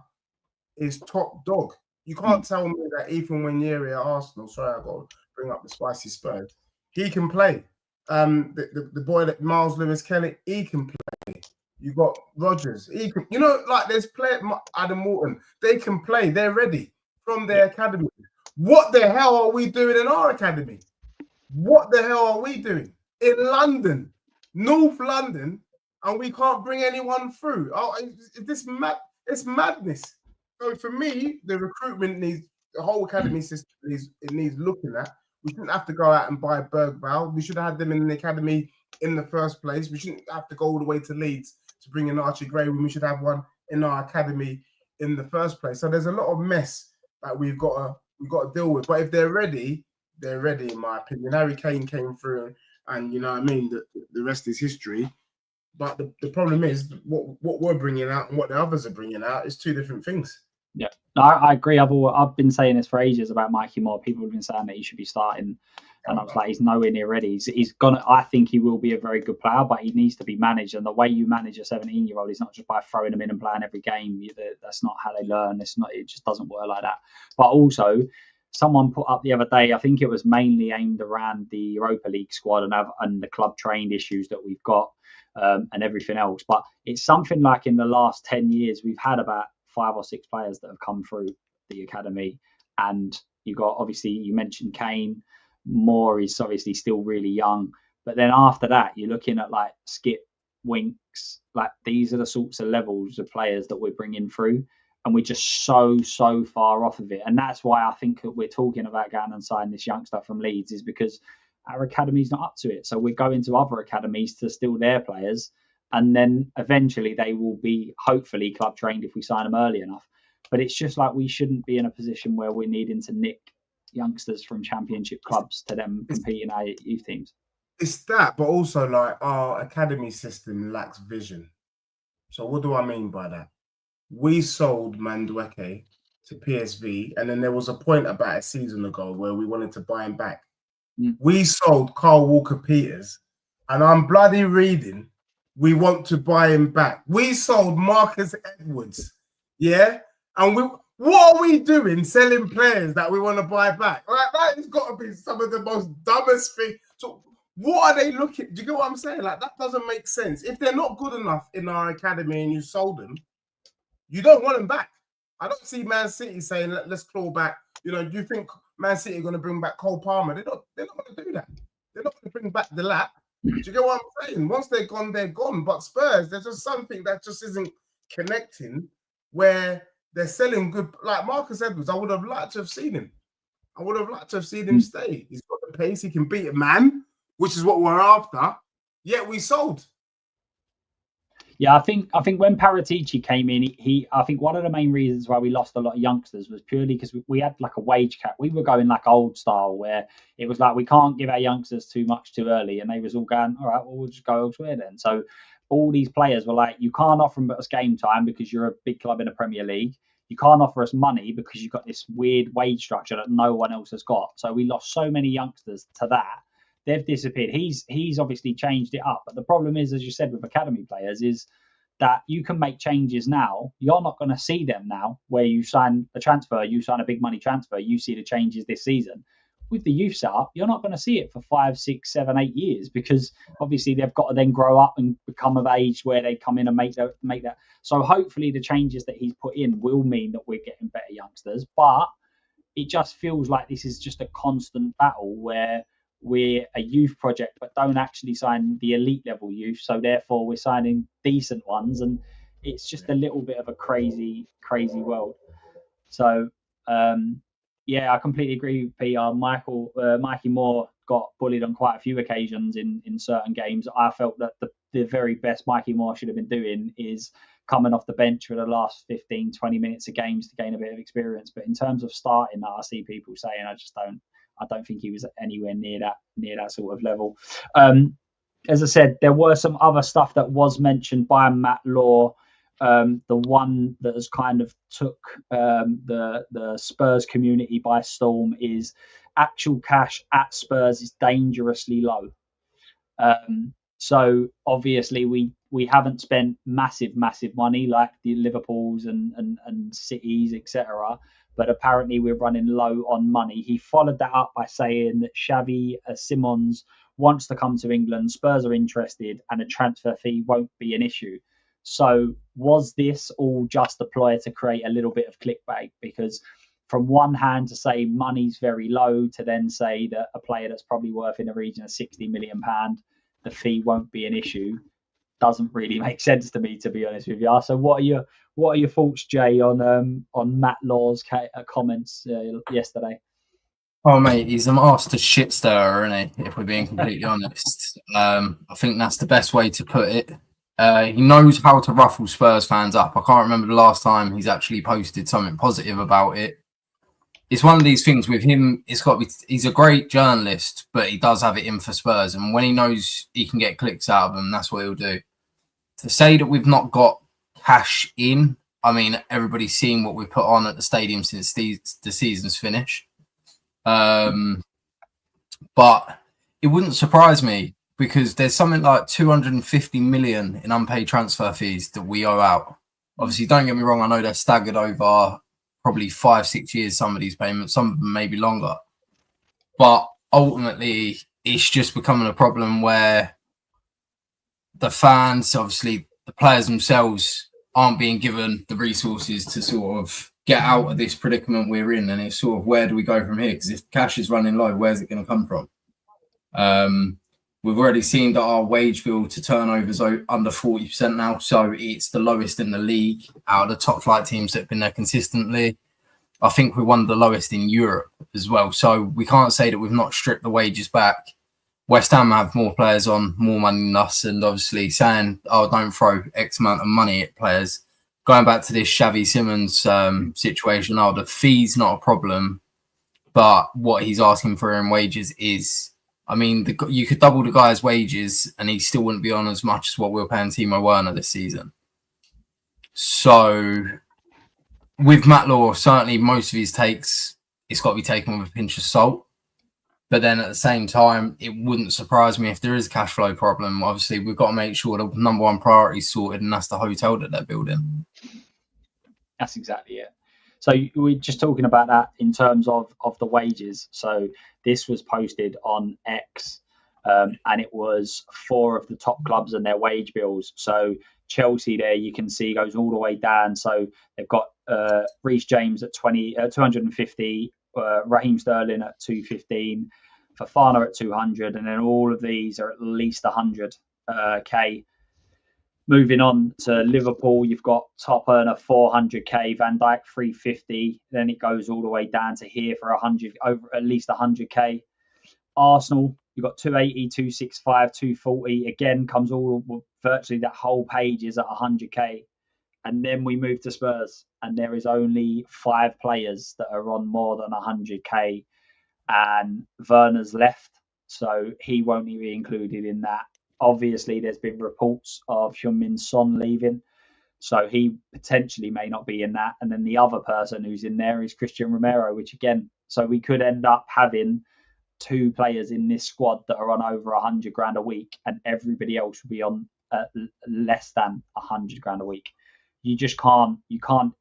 is top dog. You can't tell me that Ethan Nwaneri at Arsenal, sorry, I got to bring up the spicy Spurs, he can play. The boy that Miles Lewis Kelly, he can play. You got Rodgers, he can, like there's Adam Morton, they can play, they're ready from their academy. What the hell are we doing in our academy? What the hell are we doing in London, North London, and we can't bring anyone through? It's madness. So for me, the recruitment the whole academy system needs looking at. We shouldn't have to go out and buy Bergvall. We should have had them in the academy in the first place. We shouldn't have to go all the way to Leeds to bring in Archie Gray when we should have one in our academy in the first place. So there's a lot of mess that we've got to deal with. But if they're ready, in my opinion. Harry Kane came through, and you know what I mean. The rest is history. But the problem is what we're bringing out and what the others are bringing out is two different things. Yeah, I agree. I've been saying this for ages about Mikey Moore. People have been saying that he should be starting, and I was like, he's nowhere near ready. He's gonna. I think he will be a very good player, but he needs to be managed. And the way you manage a 17-year-old is not just by throwing them in and playing every game. That's not how they learn. It just doesn't work like that. But also, someone put up the other day, I think it was mainly aimed around the Europa League squad and the club trained issues that we've got and everything else. But it's something like in the last 10 years, we've had about 5 or 6 players that have come through the academy, and you mentioned Kane. Moore is obviously still really young, but then after that you're looking at like Skip, Winks, like these are the sorts of levels of players that we're bringing through, and we're just so far off of it. And that's why I think that we're talking about going and signing this youngster from Leeds, is because our academy's not up to it. So we're going to other academies to steal their players, and then eventually they will be hopefully club trained if we sign them early enough. But it's just like we shouldn't be in a position where we're needing to nick youngsters from championship clubs to them competing our youth teams. It's that, but also like our academy system lacks vision. So what do I mean by that? We sold Madueke to PSV, and then there was a point about a season ago where we wanted to buy him back. We sold Carl Walker-Peters, and I'm bloody reading, we want to buy him back. We sold Marcus Edwards, yeah? And what are we doing selling players that we want to buy back? Like, that has got to be some of the most dumbest things. So what are they looking? Do you get what I'm saying? Like, that doesn't make sense. If they're not good enough in our academy and you sold them, you don't want them back. I don't see Man City saying, let's claw back. You know, do you think Man City are going to bring back Cole Palmer? They're not going to do that. They're not going to bring back the lap. Do you get what I'm saying? Once they're gone, they're gone. But Spurs, there's just something that just isn't connecting where they're selling good. Like Marcus Edwards, I would have liked to have seen him. I would have liked to have seen him stay. He's got the pace. He can beat a man, which is what we're after. Yet we sold. Yeah, I think when Paratici came in, I think one of the main reasons why we lost a lot of youngsters was purely because we had like a wage cap. We were going like old style where it was like we can't give our youngsters too much too early, and they was all going, all right, well, we'll just go elsewhere then. So all these players were like, you can't offer us game time because you're a big club in the Premier League. You can't offer us money because you've got this weird wage structure that no one else has got. So we lost so many youngsters to that. They've disappeared. He's obviously changed it up. But the problem is, as you said, with academy players is that you can make changes now. You're not going to see them now where you sign a transfer, you sign a big money transfer, you see the changes this season. With the youth setup, you're not going to see it for 5, 6, 7, 8 years because obviously they've got to then grow up and become of age where they come in and make that. So hopefully the changes that he's put in will mean that we're getting better youngsters. But it just feels like this is just a constant battle where we're a youth project but don't actually sign the elite level youth, so therefore we're signing decent ones, and it's just a little bit of a crazy world. So yeah, I completely agree with PR. Mikey Moore got bullied on quite a few occasions in certain games. I felt that the very best Mikey Moore should have been doing is coming off the bench for the last 15, 20 minutes of games to gain a bit of experience. But in terms of starting, I see people saying I don't think he was anywhere near that sort of level. As I said, there were some other stuff that was mentioned by Matt Law. The one that has kind of took the Spurs community by storm is actual cash at Spurs is dangerously low. So obviously we haven't spent massive money like the Liverpools and Cities, etc. But apparently we're running low on money. He followed that up by saying that Xavi Simons wants to come to England, Spurs are interested, and a transfer fee won't be an issue. So was this all just a ploy to create a little bit of clickbait? Because from one hand to say money's very low, to then say that a player that's probably worth in the region of £60 million, the fee won't be an issue, doesn't really make sense to me, to be honest with you. So what are your thoughts, Jay, on Matt Law's comments yesterday? Oh, mate, he's a master shit stirrer, isn't he? If we're being completely honest, I think that's the best way to put it. He knows how to ruffle Spurs fans up. I can't remember the last time he's actually posted something positive about it. It's one of these things with him. It's got to be. He's a great journalist, but he does have it in for Spurs, and when he knows he can get clicks out of them, that's what he'll do. To say that we've not got cash in, I mean, everybody's seen what we've put on at the stadium since the season's finished. But it wouldn't surprise me because there's something like 250 million in unpaid transfer fees that we owe out. Obviously, don't get me wrong, I know they're staggered over probably 5-6 years, some of these payments, some of them maybe longer. But ultimately, it's just becoming a problem where the fans, obviously the players themselves, aren't being given the resources to sort of get out of this predicament we're in. And it's sort of, where do we go from here? Because if cash is running low, where's it going to come from? We've already seen that our wage bill to turnover is under 40% now. So it's the lowest in the league out of the top flight teams that have been there consistently. I think we're one of the lowest in Europe as well. So we can't say that we've not stripped the wages back. West Ham have more players on, more money than us. And obviously saying, oh, don't throw X amount of money at players. Going back to this Xavi Simons situation, the fee's not a problem. but what he's asking for in wages is, I mean, you could double the guy's wages and he still wouldn't be on as much as what we were paying Timo Werner this season. So with Matt Law, certainly most of his takes, it's got to be taken with a pinch of salt. But then at the same time, it wouldn't surprise me if there is a cash flow problem. Obviously, we've got to make sure the number one priority is sorted, and that's the hotel that they're building. That's exactly it. So we're just talking about that in terms of the wages. So this was posted on X, and it was 4 of the top clubs and their wage bills. So Chelsea there, you can see, goes all the way down. So they've got Reece James at 250, Raheem Sterling at 215, Fofana at 200, and then all of these are at least 100k. Moving on to Liverpool, you've got top earner 400k, Van Dijk 350, then it goes all the way down to here for 100, over at least 100k. Arsenal, you've got 280, 265, 240. Again, comes all virtually that whole page is at 100k. And then we move to Spurs, and there is only 5 players that are on more than 100k, and Werner's left, so he won't be included in that. Obviously, there's been reports of Heung-min Son leaving, so he potentially may not be in that. And then the other person who's in there is Christian Romero, which again, so we could end up having 2 players in this squad that are on over 100 grand a week, and everybody else will be on less than 100 grand a week. You just can't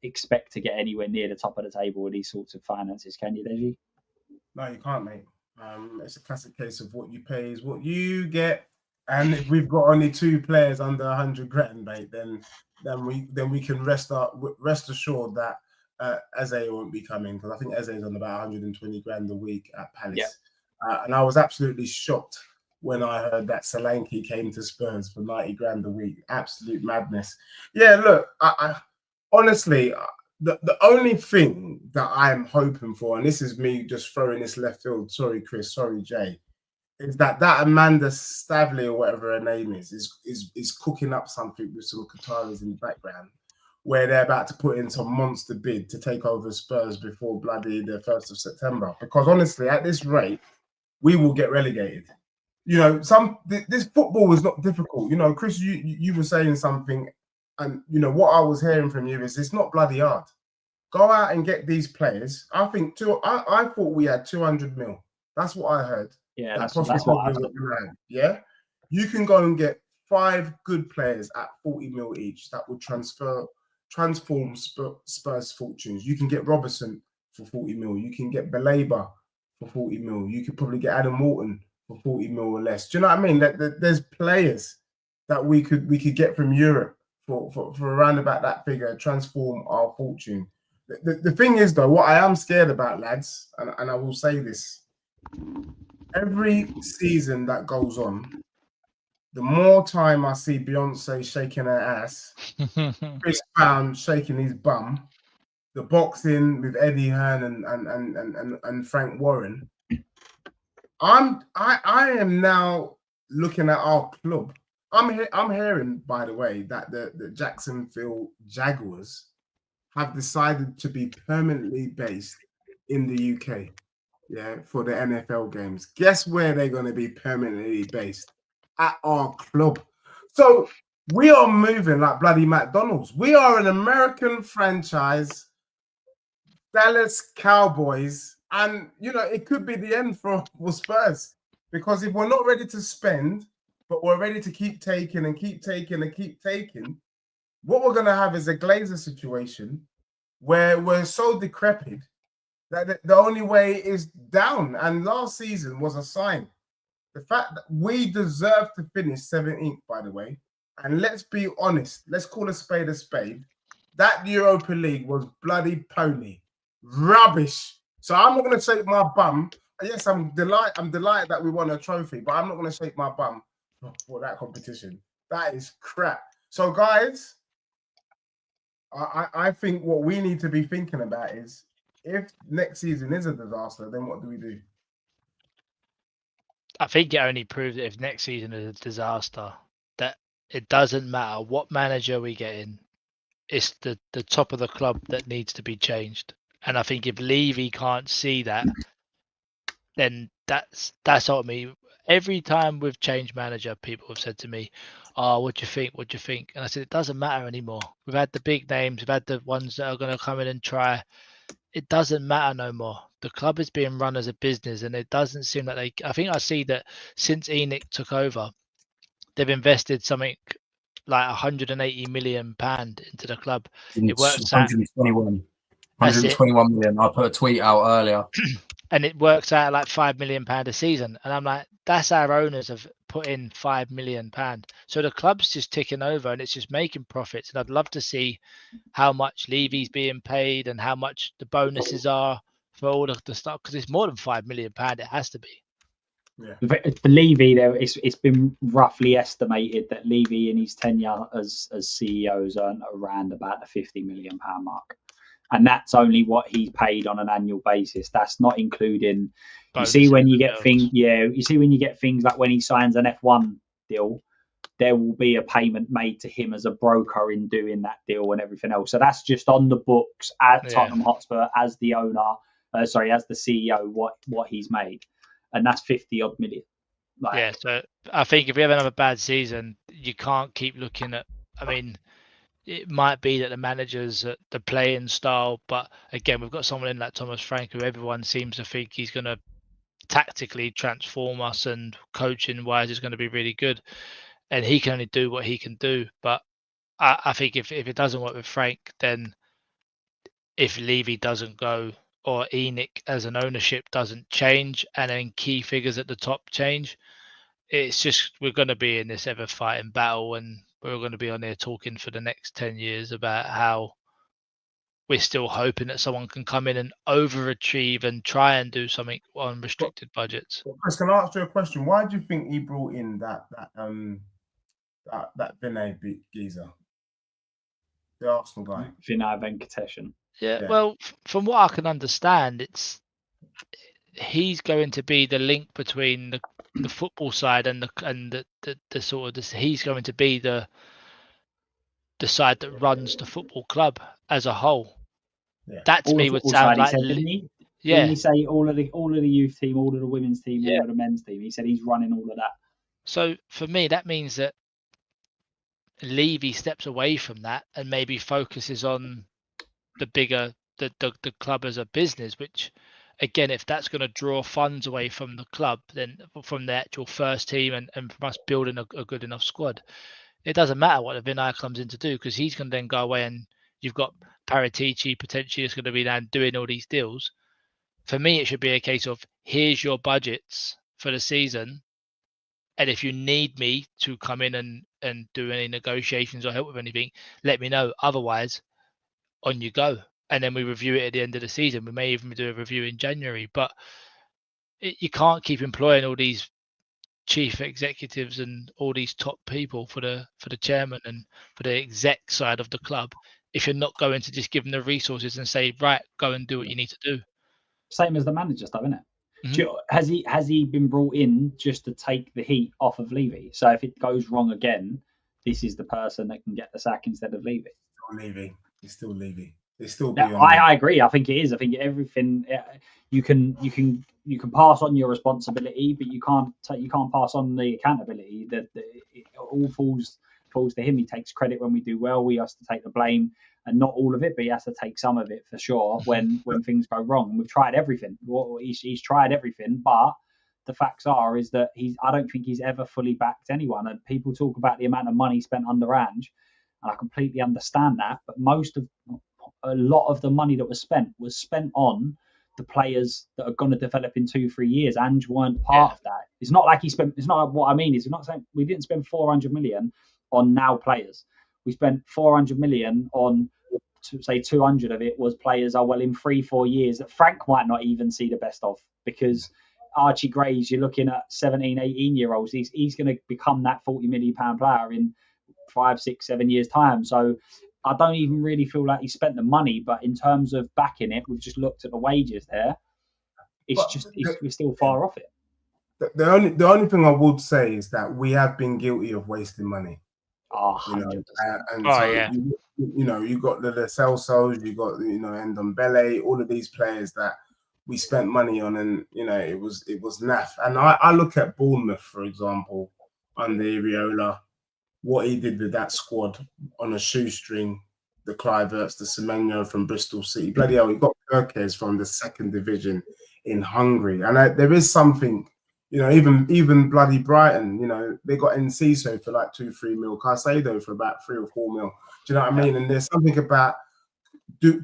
expect to get anywhere near the top of the table with these sorts of finances, can you, Deji? No, you can't, mate. It's a classic case of what you pay is what you get. And if we've got only 2 players under 100 grand, mate, then we can rest assured that Eze won't be coming, because I think Eze is on about 120 grand a week at Palace. Yep. And I was absolutely shocked when I heard that Solanke came to Spurs for 90 grand a week. Absolute madness. Yeah, look, I honestly, the only thing that I'm hoping for, and this is me just throwing this left field, sorry, Chris, sorry, Jay, is that Amanda Stavley or whatever her name is cooking up something with some Qataris in the background, where they're about to put in some monster bid to take over Spurs before bloody the 1st of September. Because honestly, at this rate, we will get relegated. You know, this football is not difficult. You know, Chris, you were saying something, and you know what I was hearing from you is it's not bloody hard. Go out and get these players. I think I thought we had 200 mil. That's what I heard. Yeah, that's what I heard. Yeah, you can go and get 5 good players at 40 mil each that would transform Spurs' fortunes. You can get Robertson for 40 mil. You can get Baleba for 40 mil. You could probably get Adam Morton for 40 mil or less. Do you know what I mean? There's players that we could get from Europe for around about that figure, transform our fortune. The thing is, though, what I am scared about, lads, and I will say this, every season that goes on, the more time I see Beyonce shaking her ass, Chris Brown shaking his bum, the boxing with Eddie Hearn and Frank Warren, I am now looking at our club. I'm hearing, by the way, that the Jacksonville Jaguars have decided to be permanently based in the UK, for the NFL games. Guess where they're going to be permanently based? At our club. So we are moving like bloody McDonald's. We are an American franchise, Dallas Cowboys. And, you know, it could be the end for Spurs, because if we're not ready to spend, but we're ready to keep taking and keep taking and keep taking, what we're going to have is a Glazer situation where we're so decrepit that the only way is down. And last season was a sign. The fact that we deserve to finish 17th, by the way, and let's be honest, let's call a spade a spade. That Europa League was bloody pony. Rubbish. So I'm not going to shake my bum. Yes, I'm delighted that we won a trophy, but I'm not going to shake my bum for that competition. That is crap. So, guys, I think what we need to be thinking about is, if next season is a disaster, then what do we do? I think it only proves that if next season is a disaster, that it doesn't matter what manager we get in. It's the top of the club that needs to be changed. And I think if Levy can't see that, then that's ultimately every time we've changed manager, people have said to me, "Oh, what do you think? What do you think?" And I said, it doesn't matter anymore. We've had the big names, we've had the ones that are going to come in and try. It doesn't matter no more. The club is being run as a business, and it doesn't seem like they. I think I see that since ENIC took over, they've invested something like £180 million into the club. It works out 121 million. I put a tweet out earlier. And it works out like £5 million a season. And I'm like, that's our owners have put in £5 million. So the club's just ticking over and it's just making profits. And I'd love to see how much Levy's being paid and how much the bonuses are for all of the stuff, because it's more than £5 million. It has to be. Yeah. For Levy, it's been roughly estimated that Levy in his tenure as CEO has earned around about the £50 million mark. And that's only what he's paid on an annual basis. That's not including. Bonuses. You see when you get things, You see when you get things like when he signs an F1 deal, there will be a payment made to him as a broker in doing that deal and everything else. So that's just on the books at Tottenham Hotspur as the owner. As the CEO, what he's made, and that's 50 odd million. So I think if we have another bad season, you can't keep looking at. I mean, it might be that the managers, the playing style, but again, we've got someone in like Thomas Frank who everyone seems to think he's going to tactically transform us, and coaching wise is going to be really good, and he can only do what he can do. But I think if it doesn't work with Frank, then if Levy doesn't go or ENIC as an ownership doesn't change, and then key figures at the top change, it's just we're going to be in this ever fighting battle, and we're going to be on there talking for the next 10 years about how we're still hoping that someone can come in and overachieve and try and do something on restricted budgets. Chris, can I ask you a question? Why do you think he brought in that Vinay geezer, the Arsenal guy? Vinay Venkatesan. Yeah, well, from what I can understand, he's going to be the link between the football side and the sort of he's going to be the side that runs the football club as a whole. Yeah. That to me would sound like, didn't he? Yeah. Didn't he say all of the youth team, all of the women's team, all of the men's team? He said he's running all of that. So for me, that means that Levy steps away from that and maybe focuses on the bigger the club as a business, which again, if that's going to draw funds away from the club, then from the actual first team and from us building a good enough squad, it doesn't matter what the Vinay comes in to do, because he's going to then go away and you've got Paratici potentially is going to be then doing all these deals. For me, it should be a case of here's your budgets for the season, and if you need me to come in and do any negotiations or help with anything, let me know. Otherwise, on you go. And then we review it at the end of the season. We may even do a review in January, but you can't keep employing all these chief executives and all these top people for the chairman and for the exec side of the club if you're not going to just give them the resources and say, right, go and do what you need to do. Same as the manager stuff, isn't it? Mm-hmm. Has he been brought in just to take the heat off of Levy? So if it goes wrong again, this is the person that can get the sack instead of Levy. It's still Levy. It's still. I agree. I think it is. I think everything you can pass on your responsibility, but you can't pass on the accountability. That it all falls to him. He takes credit when we do well. We have to take the blame, and not all of it, but he has to take some of it for sure when things go wrong. We've tried everything. He's tried everything, but the facts is that I don't think he's ever fully backed anyone. And people talk about the amount of money spent under Ange, and I completely understand that. But a lot of the money that was spent on the players that are going to develop in 2-3 years. Ange weren't part of that. It's not like he spent. It's not what I mean. Is not saying we didn't spend 400 million on now players. We spent 400 million on, say 200 of it was players in 3-4 years that Frank might not even see the best of, because Archie Gray's, you're looking at 17, 18 year olds. He's going to become that 40 million pound player in 5, 6, 7 years time. So I don't even really feel like he spent the money, but in terms of backing it, we've just looked at the wages there. We're still far off it. The only thing I would say is that we have been guilty of wasting money. Oh, 100%. You got the Celsos, you got Ndombele, all of these players that we spent money on, and it was naff. And I look at Bournemouth, for example, under Iriola, what he did with that squad on a shoestring, the Kluiverts, the Semenyo from Bristol City. Bloody hell, he got Kirkes from the second division in Hungary. And there is something, even bloody Brighton, they got Enciso for like 2-3 mil, Caicedo for about 3 or 4 mil. Do you know what I mean? And there's something about,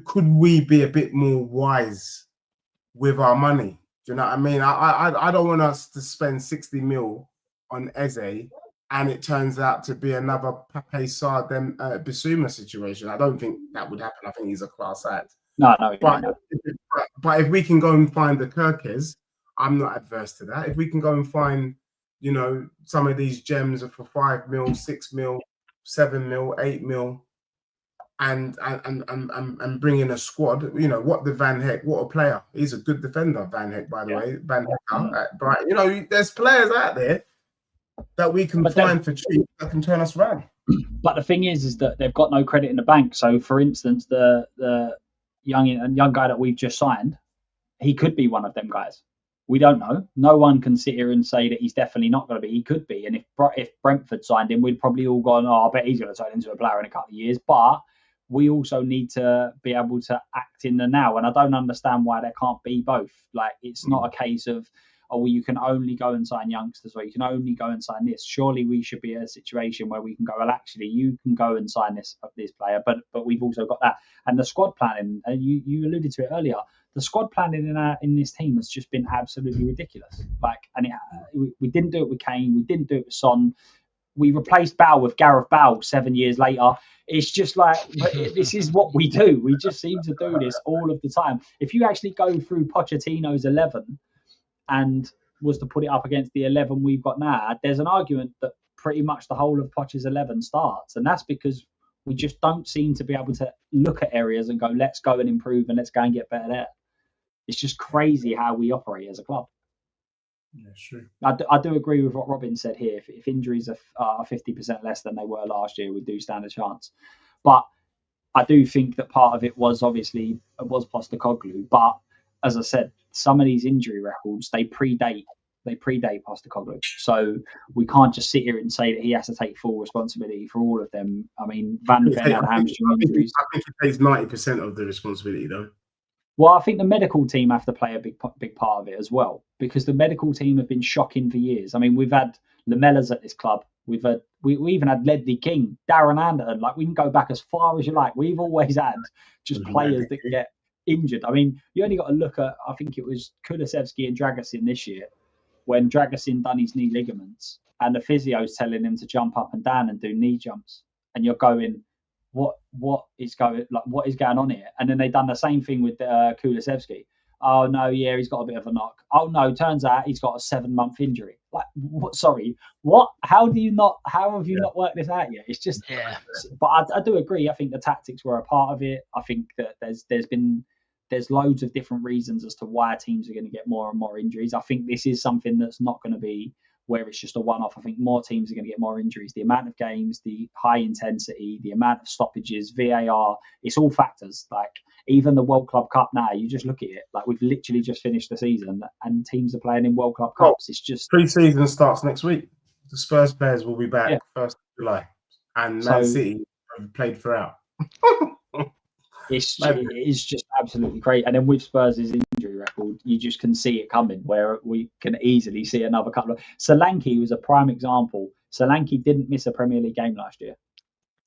could we be a bit more wise with our money? Do you know what I mean? I don't want us to spend 60 mil on Eze, and it turns out to be another Pape Sarr Bissouma situation. I don't think that would happen. I think he's a class act. No. But if we can go and find the Kirkes, I'm not adverse to that. If we can go and find, some of these gems for 5 mil, 6 mil, 7 mil, 8 mil, and bring in a squad, what the Van Heck, what a player. He's a good defender, Van Heck, by the way. Van Heck at Brighton. There's players out there that we can find for cheap that can turn us around. But the thing is that they've got no credit in the bank. So, for instance, the young guy that we've just signed, he could be one of them guys. We don't know. No one can sit here and say that he's definitely not going to be. He could be. And if Brentford signed him, we'd probably all gone, I bet he's going to turn into a player in a couple of years. But we also need to be able to act in the now. And I don't understand why there can't be both. Like, it's not a case of, you can only go and sign youngsters, or you can only go and sign this. Surely we should be in a situation where we can go, well, actually, you can go and sign this player, but we've also got that. And the squad planning, you alluded to it earlier, the squad planning in this team has just been absolutely ridiculous. We didn't do it with Kane, we didn't do it with Son. We replaced Bale with Gareth Bale 7 years later. It's just like, this is what we do. We just seem to do this all of the time. If you actually go through Pochettino's 11 and was to put it up against the 11 we've got now, there's an argument that pretty much the whole of Poch's 11 starts. And that's because we just don't seem to be able to look at areas and go, let's go and improve and let's go and get better there. It's just crazy how we operate as a club. Yeah, true. I do agree with what Robin said here. If injuries are 50% less than they were last year, we do stand a chance. But I do think that part of it was Postecoglou. But as I said, some of these injury records, they predate Postecoglou. So we can't just sit here and say that he has to take full responsibility for all of them. I mean, Van Ven had hamstring injuries. I think he takes 90% of the responsibility, though. Well, I think the medical team have to play a big part of it as well, because the medical team have been shocking for years. I mean, we've had Lamellas at this club. We even had Ledley King, Darren Anderton. Like, we can go back as far as you like. We've always had just players that get injured. I mean, you only got to look at, I think it was Kulusevski and Dragusin this year, when Dragusin done his knee ligaments and the physio's telling him to jump up and down and do knee jumps, and you're going, what is going on here? And then they done the same thing with Kulusevski. Oh no, yeah, he's got a bit of a knock. Oh no, turns out he's got a 7-month injury. Like, what? Sorry, what? How have you not worked this out yet? It's just, But I do agree. I think the tactics were a part of it. I think that there's loads of different reasons as to why teams are going to get more and more injuries. I think this is something that's not going to be where it's just a one-off. I think more teams are going to get more injuries. The amount of games, the high intensity, the amount of stoppages, VAR, it's all factors. Like, even the World Club Cup now, you just look at it, like, we've literally just finished the season and teams are playing in World Club Cups. It's just... Pre-season starts next week. The Spurs players will be back 1st of July. And Man City have played throughout. It's just absolutely great. And then with Spurs' injury record, you just can see it coming, where we can easily see another couple of... Solanke was a prime example. Solanke didn't miss a Premier League game last year.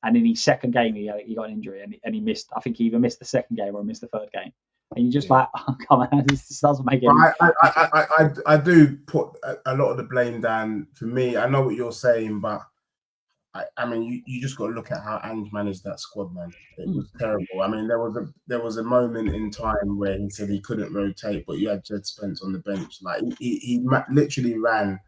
And in his second game, he got an injury and he missed, I think he either missed the second game or missed the third game. And you're just like, oh, come on, this doesn't make any sense. I do put a lot of the blame down for me. I know what you're saying, but I mean, you just got to look at how Ange managed that squad, man. It was terrible. I mean, there was a moment in time where he said he couldn't rotate, but you had Jed Spence on the bench. Like, he literally ran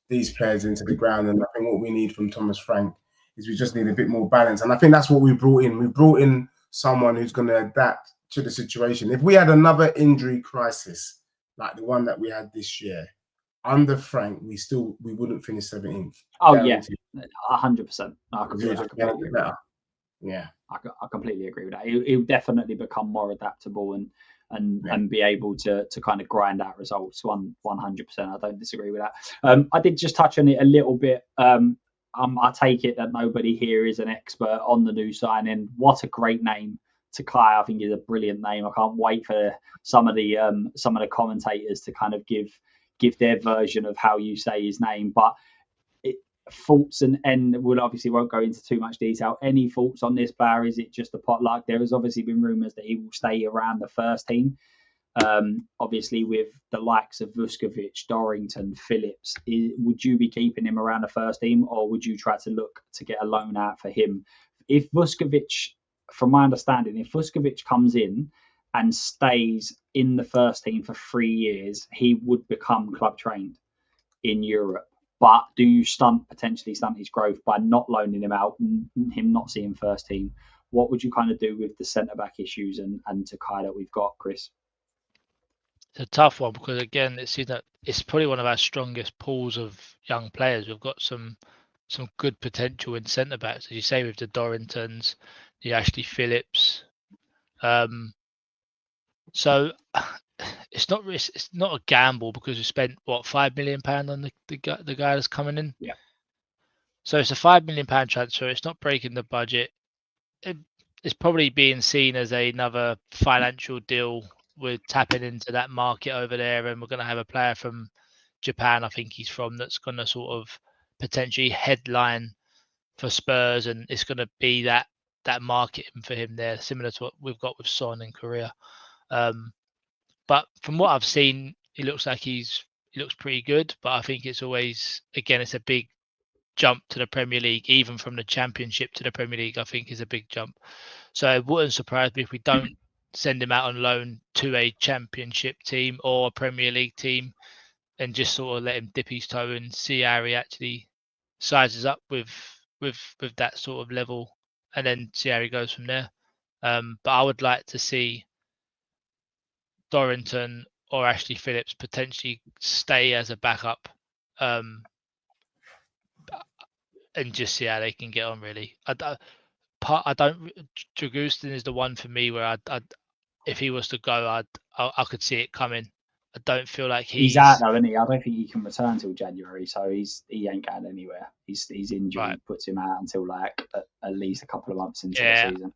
these players into the ground. And I think what we need from Thomas Frank is we just need a bit more balance. And I think that's what we brought in. We brought in someone who's going to adapt to the situation. If we had another injury crisis like the one that we had this year, under Frank, we wouldn't finish 17th. Oh, guaranteed. Yeah, 100%. I completely agree. Yeah, I completely agree with that. He'll definitely become more adaptable, and and be able to kind of grind out results. 100%. I don't disagree with that. I did just touch on it a little bit. I take it that nobody here is an expert on the new signing. What a great name. Takai, I think, is a brilliant name. I can't wait for some of the commentators to kind of give their version of how you say his name. But thoughts and we'll obviously won't go into too much detail. Any thoughts on this, Bar? Is it just a potluck? There has obviously been rumours that he will stay around the first team. Obviously, with the likes of Vuskovic, Dorrington, Phillips, would you be keeping him around the first team, or would you try to look to get a loan out for him? If Vuskovic, from my understanding, if Vuskovic comes in and stays in the first team for 3 years, he would become club trained in Europe. But do you potentially stunt his growth by not loaning him out, him not seeing first team? What would you kind of do with the centre-back issues and Takai that we've got, Chris? It's a tough one because, again, it's probably one of our strongest pools of young players. We've got some good potential in centre-backs, as you say, with the Dorringtons, the Ashley Phillips. So it's not a gamble because we spent £5 million on the guy that's coming in. Yeah. So it's a £5 million transfer. It's not breaking the budget. It's probably being seen as another financial deal. We're tapping into that market over there, and we're going to have a player from Japan, I think he's from, that's going to sort of potentially headline for Spurs, and it's going to be that market for him there, similar to what we've got with Son in Korea. But from what I've seen, he looks like he looks pretty good. But I think it's always, again, it's a big jump to the Premier League, even from the Championship to the Premier League. I think is a big jump. So it wouldn't surprise me if we don't send him out on loan to a Championship team or a Premier League team, and just sort of let him dip his toe and see how he actually sizes up with that sort of level, and then see how he goes from there. But I would like to see Dorrington or Ashley Phillips potentially stay as a backup, and just see how they can get on. Really, Dragustin is the one for me where if he was to go, I could see it coming. I don't feel like he's out though, isn't he? I don't think he can return till January, so he ain't going anywhere. His injury puts him out until at least a couple of months into the season.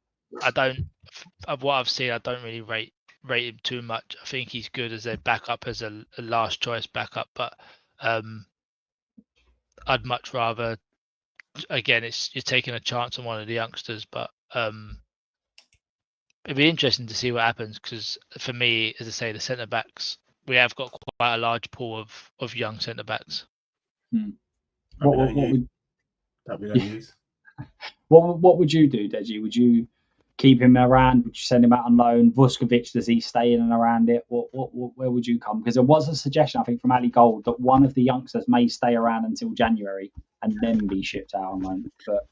Of what I've seen, I don't really rate him too much. I think he's good as a backup, as a last choice backup, but I'd much rather, again, you're taking a chance on one of the youngsters, but it'd be interesting to see what happens, because for me, as I say, the centre backs, we have got quite a large pool of young centre backs. What would you do, Deji? Would you keep him around? Would you send him out on loan? Vuskovic, does he stay in and around it? Where would you come? Because there was a suggestion, I think, from Ali Gold that one of the youngsters may stay around until January and then be shipped out on loan. But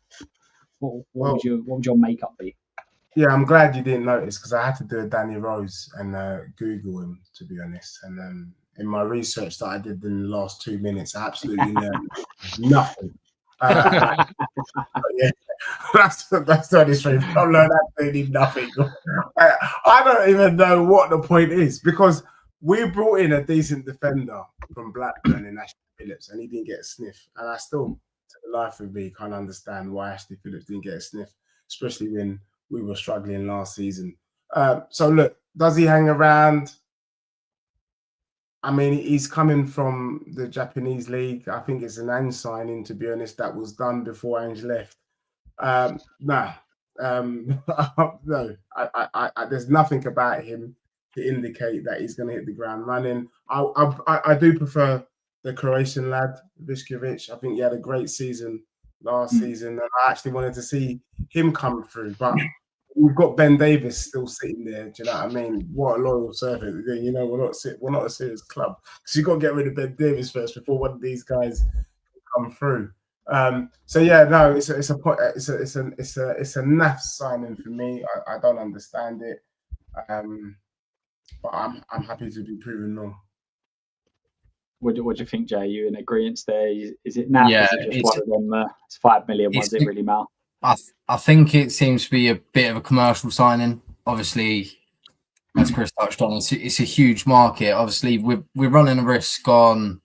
what would your makeup be? Yeah, I'm glad you didn't notice, because I had to do a Danny Rose and Google him, to be honest. And in my research that I did in the last 2 minutes, I absolutely learned nothing. Yeah, that's the honest truth. I learned absolutely nothing. I don't even know what the point is, because we brought in a decent defender from Blackburn in Ashley Phillips, and he didn't get a sniff. And I still, to the life of me, can't understand why Ashley Phillips didn't get a sniff, especially when we were struggling last season. So look, does he hang around? I mean, he's coming from the Japanese league. I think it's an Ange signing, to be honest, that was done before Ange left. No, there's nothing about him to indicate that he's going to hit the ground running. I do prefer the Croatian lad, Vuskovic. I think he had a great season last season, and I actually wanted to see him come through. But we've got Ben Davis still sitting there. Do you know what I mean? What a loyal servant! You know, we're not a serious club, because you've got to get rid of Ben Davis first before one of these guys come through. So yeah, no, it's a naff signing for me. I don't understand it, but I'm happy to be proven wrong. What do you think, Jay? Are you in agreement there? Is it naff? Yeah, is it just one of them? It's 5 million. Does it really matter? I think it seems to be a bit of a commercial signing. Obviously, as Chris touched on, it's a huge market. Obviously, we're running a risk on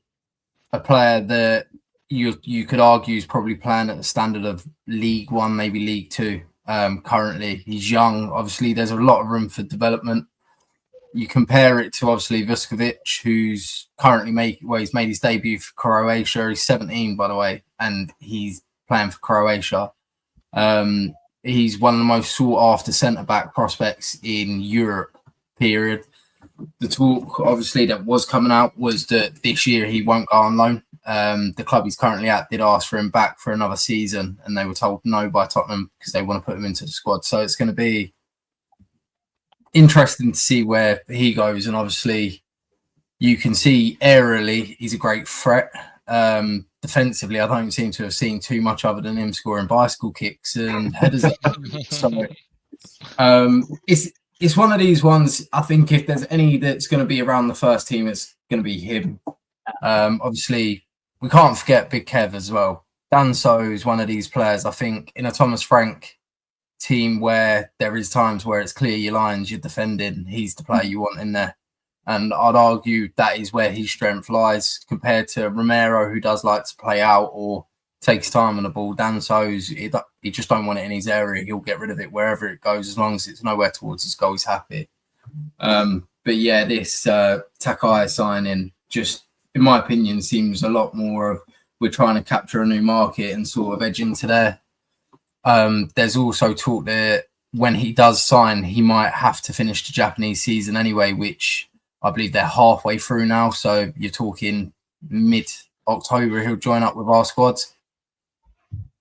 a player that you could argue is probably playing at the standard of League One, maybe League Two. Currently, he's young. Obviously, there's a lot of room for development. You compare it to obviously Vuskovic, who's currently he's made his debut for Croatia. He's 17, by the way, and he's playing for Croatia. He's one of the most sought after centre back prospects in Europe. Period. The talk, obviously, that was coming out was that this year he won't go on loan. The club he's currently at did ask for him back for another season, and they were told no by Tottenham because they want to put him into the squad. So it's going to be interesting to see where he goes. And obviously, you can see aerially he's a great threat. Defensively, I don't seem to have seen too much other than him scoring bicycle kicks and headers. So it's one of these ones. I think if there's any that's going to be around the first team, it's going to be him. Obviously, we can't forget Big Kev as well. Danso is one of these players. I think in a Thomas Frank team where there is times where it's clear your lines, you're defending, he's the player you want in there. And I'd argue that is where his strength lies compared to Romero, who does like to play out or takes time on the ball. Danso's, he just don't want it in his area. He'll get rid of it wherever it goes, as long as it's nowhere towards his goal, he's happy. But yeah, this Takai signing just, in my opinion, seems a lot more of we're trying to capture a new market and sort of edge into there. There's also talk that when he does sign, he might have to finish the Japanese season anyway, which I believe they're halfway through now. So you're talking mid-October, he'll join up with our squad.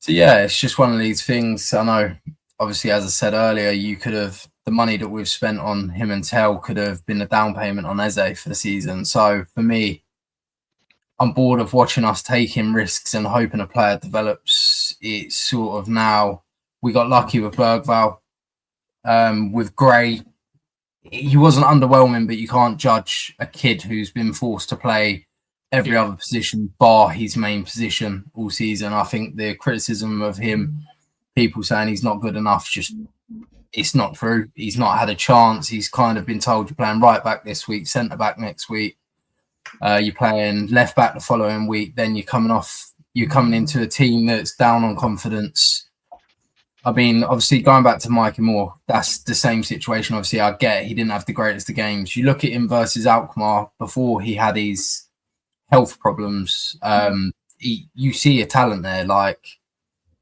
So yeah, it's just one of these things. I know, obviously, as I said earlier, the money that we've spent on him and Tell could have been a down payment on Eze for the season. So for me, I'm bored of watching us taking risks and hoping a player develops. It's sort of now, we got lucky with Bergvall. With Gray, he wasn't underwhelming, but you can't judge a kid who's been forced to play every other position bar his main position all season. I think the criticism of him, people saying he's not good enough, it's not true. He's not had a chance. He's kind of been told you're playing right back this week, centre back next week. You're playing left back the following week. Then you're coming into a team that's down on confidence. I mean, obviously, going back to Mikey Moore, that's the same situation. Obviously, I get he didn't have the greatest of games. You look at him versus Alkmaar before he had his health problems. You see a talent there. Like,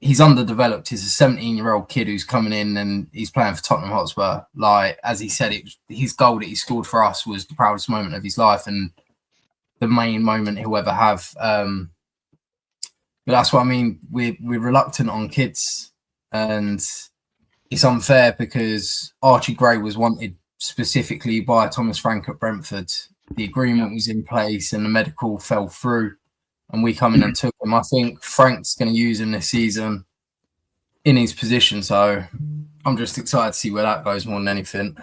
he's underdeveloped. He's a 17-year-old kid who's coming in and he's playing for Tottenham Hotspur. Like, as he said, his goal that he scored for us was the proudest moment of his life and the main moment he'll ever have. But that's what I mean. We're reluctant on kids. And it's unfair because Archie Gray was wanted specifically by Thomas Frank at Brentford. The agreement was in place and the medical fell through and we come in and took him. I think Frank's going to use him this season in his position. So I'm just excited to see where that goes more than anything.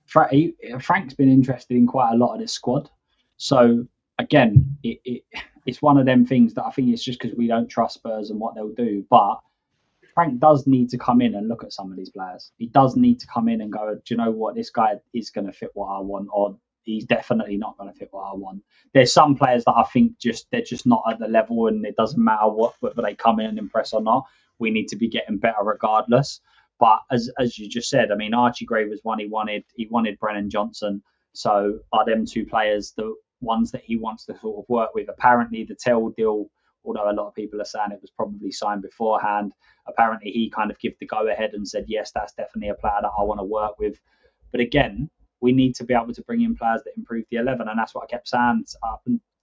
Frank's been interested in quite a lot of this squad. So again, it's one of them things that I think it's just because we don't trust Spurs and what they'll do. But Frank does need to come in and look at some of these players. He does need to come in and go, do you know what? This guy is going to fit what I want, or he's definitely not going to fit what I want. There's some players that I think they're just not at the level, and it doesn't matter whether they come in and impress or not. We need to be getting better regardless. But as you just said, I mean, Archie Gray was one he wanted. He wanted Brennan Johnson. So are them two players the ones that he wants to sort of work with? Apparently, the Tell deal, although a lot of people are saying it was probably signed beforehand, apparently he kind of gave the go-ahead and said, yes, that's definitely a player that I want to work with. But again, we need to be able to bring in players that improve the 11. And that's what I kept saying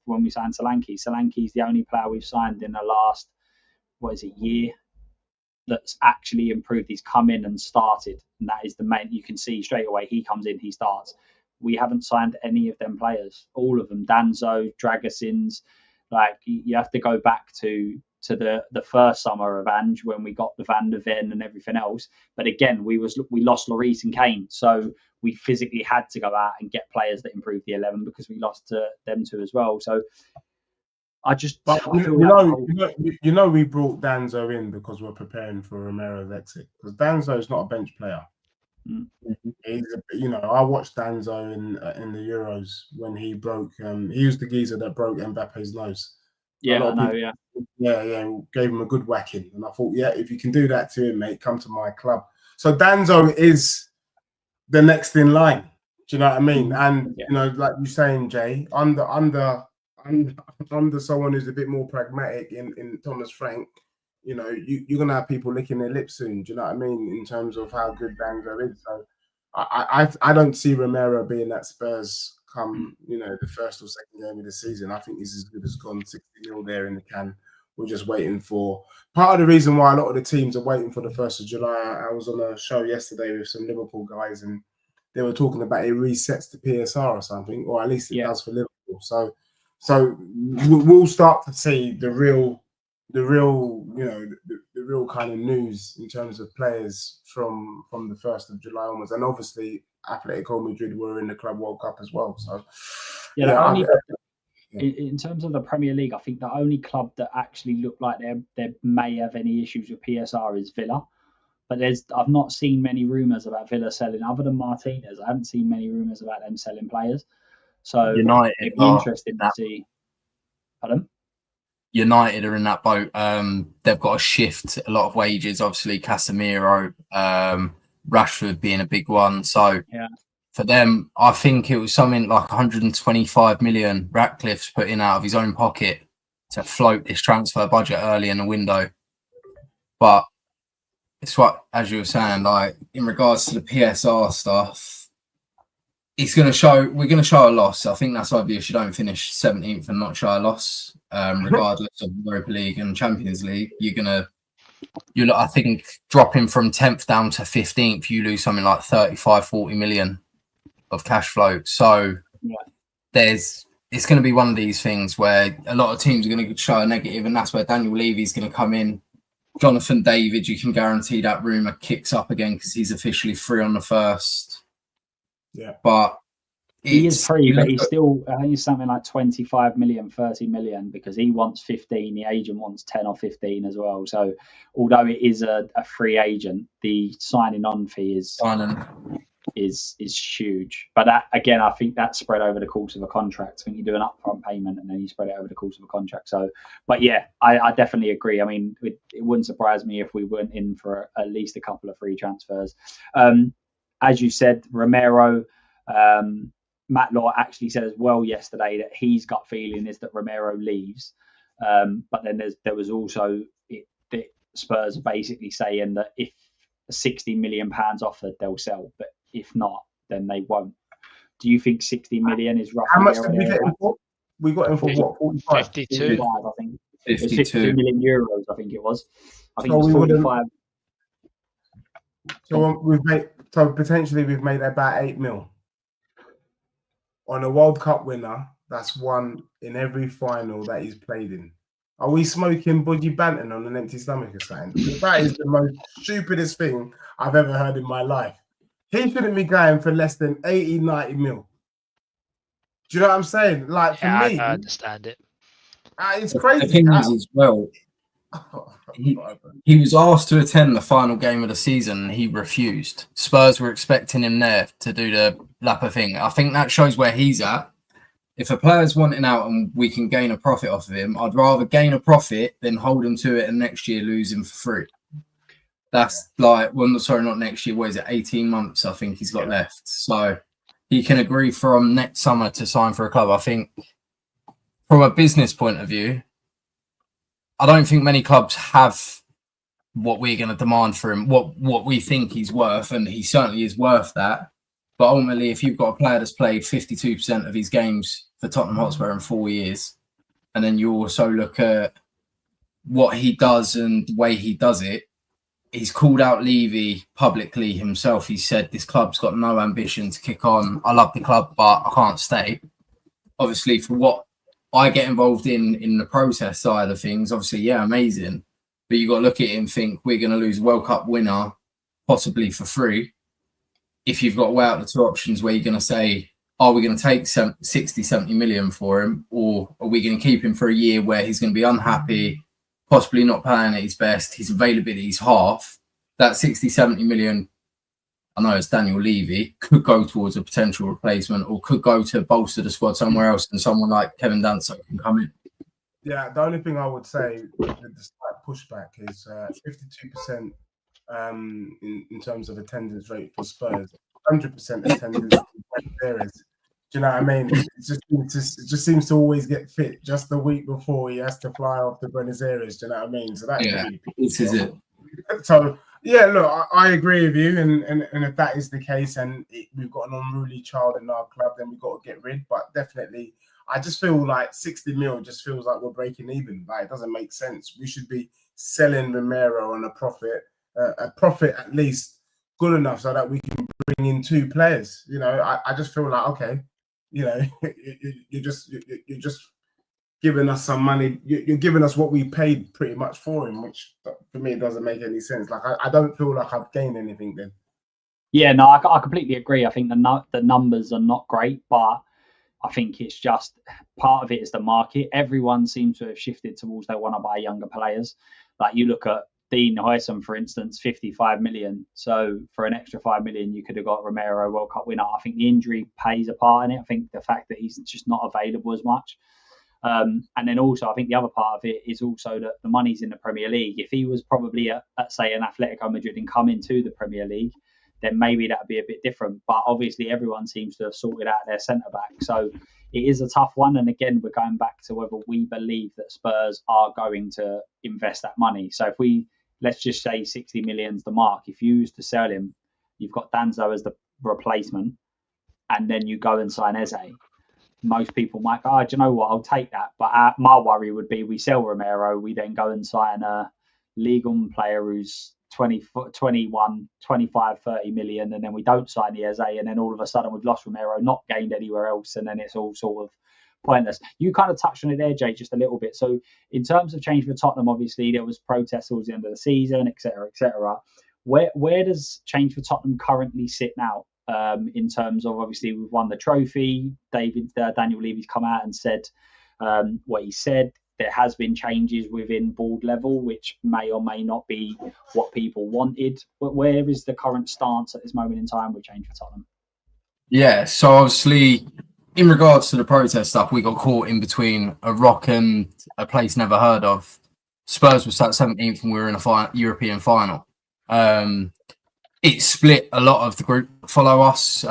when we signed Solanke. Solanke's the only player we've signed in the last, year that's actually improved. He's come in and started. And that is the main, you can see straight away, he comes in, he starts. We haven't signed any of them players, all of them. Danzo, Dragasins, like you have to go back to the first summer of Ange when we got the Van der Ven and everything else. But again, we lost Lloris and Kane, so we physically had to go out and get players that improved the 11 because we lost to them two as well. So we brought Danzo in because we're preparing for Romero's exit, because Danzo's not a bench player. I watched Danzo in the Euros when he broke. He was the geezer that broke Mbappe's nose. Yeah, I know. Yeah, yeah, gave him a good whacking, and I thought, yeah, if you can do that to him, mate, come to my club. So Danzo is the next in line. Do you know what I mean? And like you're saying, Jay, under someone who's a bit more pragmatic in Thomas Frank, you're gonna have people licking their lips soon. Do you know what I mean? In terms of how good Danzo is. So I don't see Romero being that Spurs come the first or second game of the season. I think he's as good as gone. 60 there in the can. We're just waiting for part of the reason why a lot of the teams are waiting for the 1st of July. I was on a show yesterday with some Liverpool guys, and they were talking about it resets the PSR or something, or at least it does for Liverpool. So we'll start to see the real kind of news in terms of players from the 1st of July onwards. And obviously Atletico Madrid were in the Club World Cup as well. So in terms of the Premier League, I think the only club that actually looked like they may have any issues with PSR is Villa. But I've not seen many rumours about Villa selling, other than Martinez. I haven't seen many rumours about them selling players. So United it'd be interesting to see. Pardon? United are in that boat. They've got to shift a lot of wages. Obviously, Casemiro, Rashford being a big one. So for them, I think it was something like 125 million Ratcliffe's put in out of his own pocket to float this transfer budget early in the window. But it's what, as you were saying, like in regards to the PSR stuff, we're going to show a loss. I think that's obvious. You don't finish 17th and not show a loss, regardless of Europa League and Champions League. I think dropping from 10th down to 15th, you lose something like 35, 40 million of cash flow. So it's going to be one of these things where a lot of teams are going to show a negative, and that's where Daniel Levy's going to come in. Jonathan David, you can guarantee that rumour kicks up again because he's officially free on the 1st. Yeah. But he is free, but he's still, I think it's something like 25 million, 30 million, because he wants 15. The agent wants 10 or 15 as well. So although it is a free agent, the signing on fee is huge. But that, again, I think that's spread over the course of a contract. I think you do an upfront payment and then you spread it over the course of a contract. So, but yeah, I definitely agree. I mean, it wouldn't surprise me if we went in for at least a couple of free transfers. As you said, Romero, Matt Law actually said as well yesterday that his gut feeling is that Romero leaves. But then there was also the Spurs are basically saying that if 60 million pounds offered, they'll sell, but if not, then they won't. Do you think 60 million is roughly? How much did we get him for? We got him for what? 45? 52. I think. 52 million euros, I think it was. I think So it was 45. So potentially we've made about 8 mil on a World Cup winner. That's one in every final that he's played in. Are we smoking Budgie Banton on an empty stomach or something? Because that is the most stupidest thing I've ever heard in my life. He shouldn't be going for less than 80, 90 mil. Do you know what I'm saying? Like, for me, I understand it. It's crazy. The thing is, as well, he was asked to attend the final game of the season and he refused. Spurs were expecting him there to do the Lapper thing. I think that shows where he's at. If a player's wanting out and we can gain a profit off of him, I'd rather gain a profit than hold him to it and next year lose him for free. That's like, well, sorry, not next year. What is it? 18 months, I think he's got left. So he can agree from next summer to sign for a club. I think from a business point of view, I don't think many clubs have what we're going to demand for him, what we think he's worth, and he certainly is worth that. But ultimately, if you've got a player that's played 52% of his games for Tottenham Hotspur in 4 years, and then you also look at what he does and the way he does it, he's called out Levy publicly himself. He said, this club's got no ambition to kick on. I love the club, but I can't stay. Obviously, for what I get involved in the process side of things, obviously, yeah, amazing. But you got to look at it and think, we're going to lose a World Cup winner, possibly for free. If you've got to weigh out the two options where you're going to say, are we going to take 60, 70 million for him? Or are we going to keep him for a year where he's going to be unhappy, possibly not playing at his best, his availability is half? That 60, 70 million I know it's Daniel Levy, could go towards a potential replacement or could go to bolster the squad somewhere else, and someone like Kevin Danso can come in. Yeah, the only thing I would say with the slight pushback is 52% in terms of attendance rate for Spurs, 100% attendance in areas. Do you know what I mean? It just seems to always get fit just the week before he has to fly off to Buenos Aires. Do you know what I mean? So that this is it. So yeah, look, I agree with you, and if that is the case, and we've got an unruly child in our club, then we've got to get rid. But definitely, I just feel like 60 mil just feels like we're breaking even. Like, it doesn't make sense. We should be selling Romero on a profit at least good enough so that we can bring in 2 players. You know, I just feel like, okay, you know, you're just giving us some money. You're giving us what we paid pretty much for him, which for me doesn't make any sense. Like, I don't feel like I've gained anything then. Yeah, no, I completely agree. I think the numbers are not great, but I think it's just part of it is the market. Everyone seems to have shifted towards they want to buy younger players. Like, you look at Dean Huijsen, for instance, 55 million. So for an extra 5 million, you could have got Romero, World Cup winner. I think the injury plays a part in it. I think the fact that he's just not available as much. And then also, I think the other part of it is also that the money's in the Premier League. If he was probably at say, an Atletico Madrid and come into the Premier League, then maybe that'd be a bit different. But obviously, everyone seems to have sorted out their centre back. So it is a tough one. And again, we're going back to whether we believe that Spurs are going to invest that money. So if let's just say 60 million's the mark. If you used to sell him, you've got Danzo as the replacement, and then you go and sign Eze. Most people might go, do you know what, I'll take that. But my worry would be we sell Romero, we then go and sign a Ligue 1 player who's 21, 25, 30 million, and then we don't sign the Eze, and then all of a sudden we've lost Romero, not gained anywhere else, and then it's all sort of pointless. You kind of touched on it there, Jay, just a little bit. So in terms of change for Tottenham, obviously there was protests towards the end of the season, etc., etc. Where does change for Tottenham currently sit now? In terms of, obviously, we've won the trophy. Daniel Levy's come out and said what he said. There has been changes within board level, which may or may not be what people wanted. But where is the current stance at this moment in time with change for Tottenham? Yeah, so obviously, in regards to the protest stuff, we got caught in between a rock and a place never heard of. Spurs was sat 17th and we were in a European final. It split a lot of the group follow us.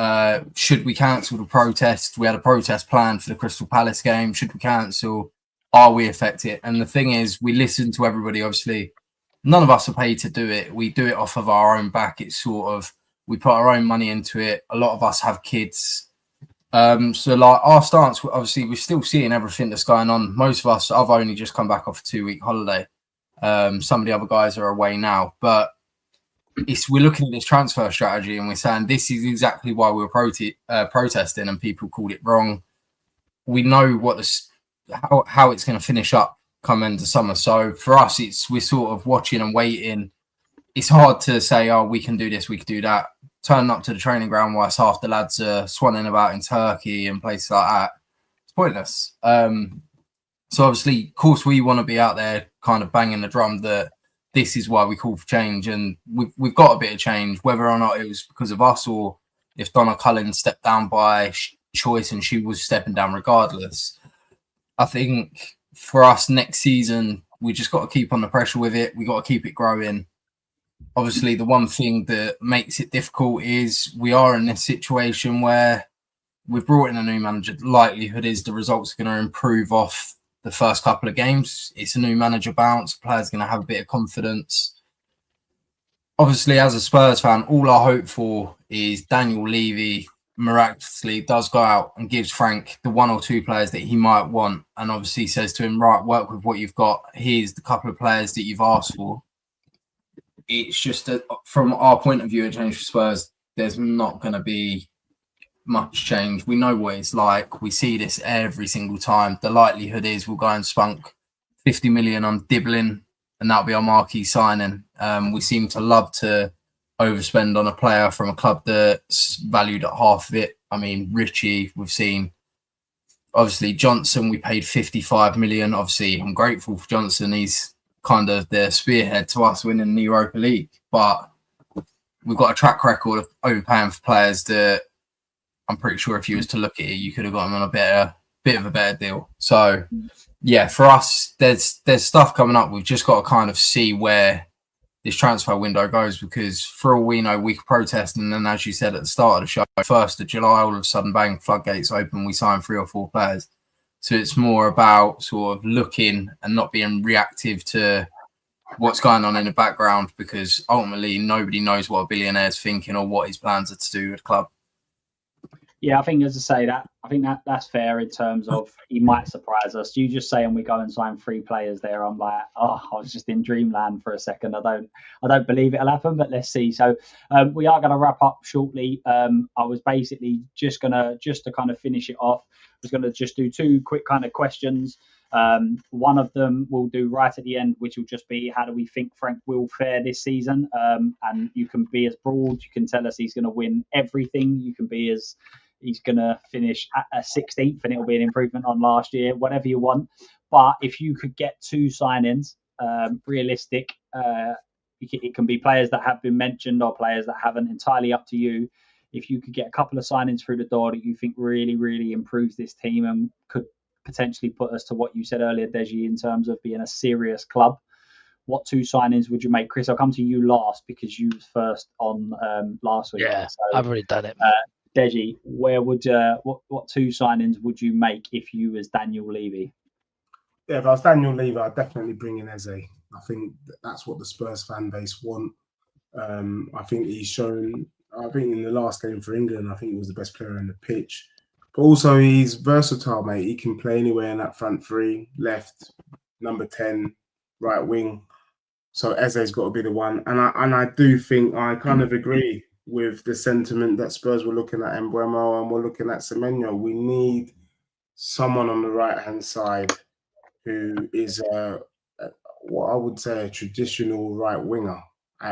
Should we cancel the protest? We had a protest planned for the Crystal Palace game. Should we cancel? Are we affected? And the thing is, we listen to everybody. Obviously, none of us are paid to do it. We do it off of our own back. It's sort of, we put our own money into it. A lot of us have kids. So like our stance, obviously, we're still seeing everything that's going on. Most of us, I've only just come back off a 2-week holiday. Some of the other guys are away now, but we're looking at this transfer strategy and we're saying this is exactly why we were protesting, and people called it wrong. We know how it's going to finish up come into summer. So for us, we're sort of watching and waiting. It's hard to say, oh, we can do this, we can do that. Turning up to the training ground whilst half the lads are swanning about in Turkey and places like that, it's pointless. So obviously, of course, we want to be out there kind of banging the drum that this is why we call for change, and we've got a bit of change, whether or not it was because of us or if Donna Cullen stepped down by choice and she was stepping down regardless. I think for us next season, we just got to keep on the pressure with it. We got to keep it growing. Obviously, the one thing that makes it difficult is we are in this situation where we've brought in a new manager. The likelihood is the results are going to improve off the first couple of games. It's a new manager bounce. Players going to have a bit of confidence. Obviously, as a Spurs fan, all I hope for is Daniel Levy miraculously does go out and gives Frank the 1 or 2 players that he might want, and obviously says to him, right, work with what you've got. Here's the couple of players that you've asked for. It's just that from our point of view at Change for Spurs, there's not going to be much change. We know what it's like. We see this every single time. The likelihood is we'll go and spunk 50 million on Dibbling, and that'll be our marquee signing. We seem to love to overspend on a player from a club that's valued at half of it. I mean, Richie, we've seen. Obviously, Johnson, we paid 55 million. Obviously, I'm grateful for Johnson. He's kind of the spearhead to us winning the Europa League. But we've got a track record of overpaying for players that I'm pretty sure if you was to look at it, you could have got them on a bit of a better deal. So yeah, for us, there's stuff coming up. We've just got to kind of see where this transfer window goes, because for all we know, we could protest, and then, as you said at the start of the show, 1st of July, all of a sudden, bang, floodgates open, we sign 3 or 4 players. So it's more about sort of looking and not being reactive to what's going on in the background, because ultimately nobody knows what a billionaire's thinking or what his plans are to do with the club. Yeah, I think, as I say, that's fair in terms of he might surprise us. You just saying we go and sign 3 players there, I'm like, oh, I was just in dreamland for a second. I don't believe it'll happen, but let's see. So we are going to wrap up shortly. I was basically just to kind of finish it off, I was going to just do 2 quick kind of questions. One of them we'll do right at the end, which will just be, how do we think Frank will fare this season? And you can be as broad. You can tell us he's going to win everything. You can be as he's going to finish at a 16th and it'll be an improvement on last year, whatever you want. But if you could get 2 signings, realistic, it can be players that have been mentioned or players that haven't, entirely up to you. If you could get a couple of signings through the door that you think really, really improves this team and could potentially put us to what you said earlier, Deji, in terms of being a serious club, what 2 signings would you make? Chris, I'll come to you last because you was first on last week. Yeah, so, I've already done it. Deji, where would what 2 signings would you make if you was Daniel Levy? Yeah, if I was Daniel Levy, I'd definitely bring in Eze. I think that's what the Spurs fan base want. I think he's shown, I think in the last game for England, I think he was the best player on the pitch. But also he's versatile, mate. He can play anywhere in that front 3, left, number 10, right wing. So Eze's got to be the one. And I do think I kind of agree with the sentiment that Spurs were looking at Mbeumo and we're looking at Semenyo. We need someone on the right-hand side who is what I would say a traditional right winger.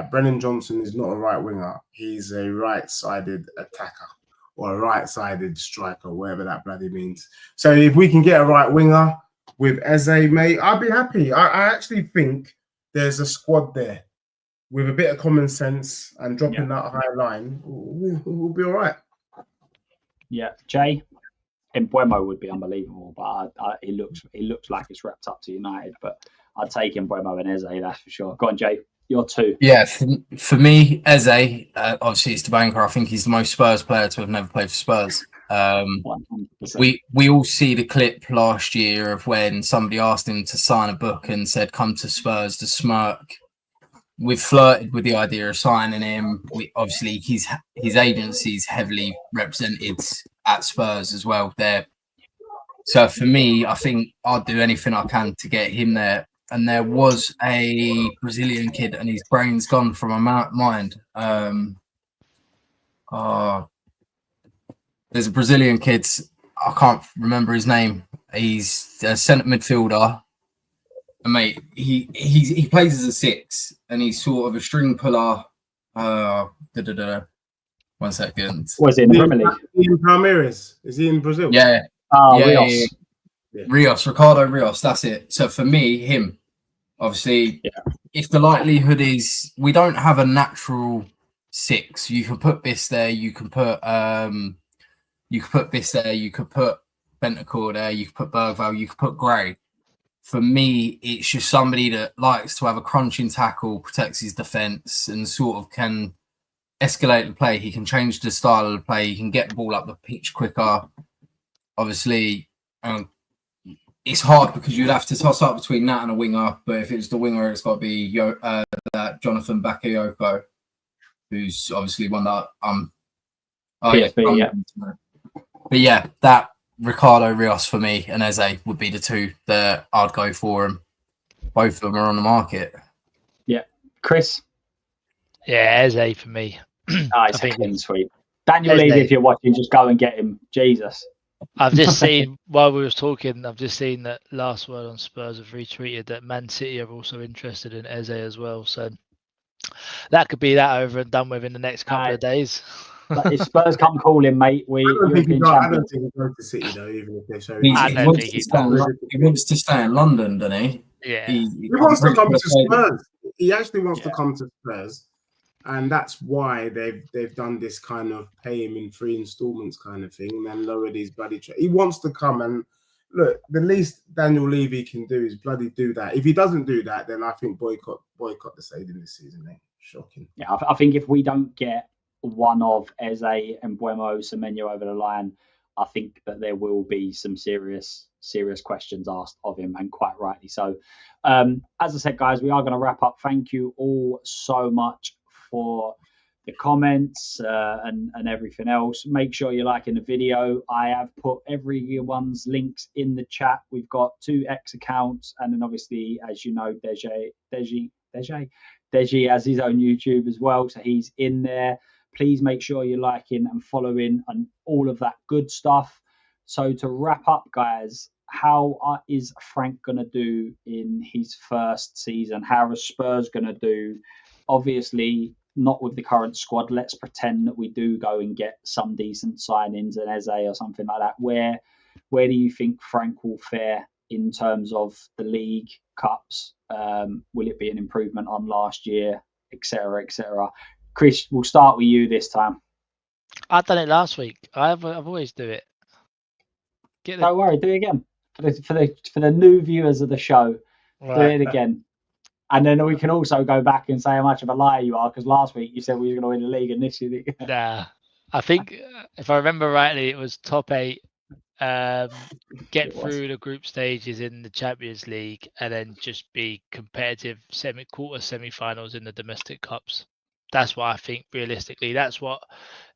Brennan Johnson is not a right winger. He's a right-sided attacker or a right-sided striker, whatever that bloody means. So if we can get a right winger with Eze, mate, I'd be happy. I actually think there's a squad there with a bit of common sense and dropping that high line, we'll be all right. Yeah, Jay, Mbeumo would be unbelievable, but he looks like it's wrapped up to United. But I'd take Mbeumo and Eze, that's for sure. Go on, Jay, you're 2. Yeah, for me, Eze, obviously it's the banker. I think he's the most Spurs player to have never played for Spurs. 100%. We all see the clip last year of when somebody asked him to sign a book and said, "Come to Spurs," to smirk. We've flirted with the idea of signing him. Obviously his agency's heavily represented at Spurs as well there. So for me, I think I'd do anything I can to get him there. And there was a Brazilian kid, and his brain's gone from my mind. There's a Brazilian kid, I can't remember his name. He's a centre midfielder. And mate, he plays as a 6, and he's sort of a string puller. 1 second. Was it in the Premier League? In Palmeiras. Is he in Brazil? Yeah. Rios. Yeah. Ricardo Rios, that's it. So for me, him, obviously, if the likelihood is we don't have a natural 6, you can put Biss there, you can put Biss there, you could put Bentancur there, you could put Bergvall, you could put Gray. For me, it's just somebody that likes to have a crunching tackle, protects his defence, and sort of can escalate the play. He can change the style of the play. He can get the ball up the pitch quicker. Obviously, it's hard because you'd have to toss up between that and a winger. But if it's the winger, it's got to be that Jonathan Bakayoko, who's obviously one that But yeah, that Ricardo Rios for me and Eze would be the 2 that I'd go for him. Both of them are on the market. Yeah. Chris? Yeah, Eze for me. It's a clean sweep. Daniel Levy, if you're watching, just go and get him. Jesus. I've just seen, while we was talking, I've just seen that Last Word on Spurs have retweeted that Man City are also interested in Eze as well. So that could be that over and done with in the next couple of days. But if Spurs come calling, mate, I don't think he goes to City though, even if they show he wants to stay in London, doesn't he? Yeah. He wants to come to Spurs. He actually wants to come to Spurs. And that's why they've done this kind of pay him in 3 installments kind of thing, and then lower these bloody. He wants to come and look. The least Daniel Levy can do is bloody do that. If he doesn't do that, then I think boycott the stadium this season, mate. Shocking. Yeah, I think if we don't get one of Eze and Buemo Semenyo over the line, I think that there will be some serious questions asked of him, and quite rightly so. As I said, guys, we are going to wrap up. Thank you all so much for the comments and everything else. Make sure you're liking the video. I have put everyone's links in the chat. We've got 2 X accounts, and then obviously, as you know, Deji has his own YouTube as well, so he's in there. Please make sure you're liking and following and all of that good stuff. So to wrap up, guys, how is Frank going to do in his first season? How are Spurs going to do? Obviously, not with the current squad. Let's pretend that we do go and get some decent signings, an Eze or something like that. Where do you think Frank will fare in terms of the league, cups? Will it be an improvement on last year, etc., etc.? Chris, we'll start with you this time. I've done it last week. I've always do it. Don't worry, do it again for the new viewers of the show. Right. Do it again, and then we can also go back and say how much of a liar you are, because last week you said we were going to win the league, and this year. Nah, I think if I remember rightly, it was top 8. Get through the group stages in the Champions League, and then just be competitive semi-finals in the domestic cups. That's what I think realistically. That's what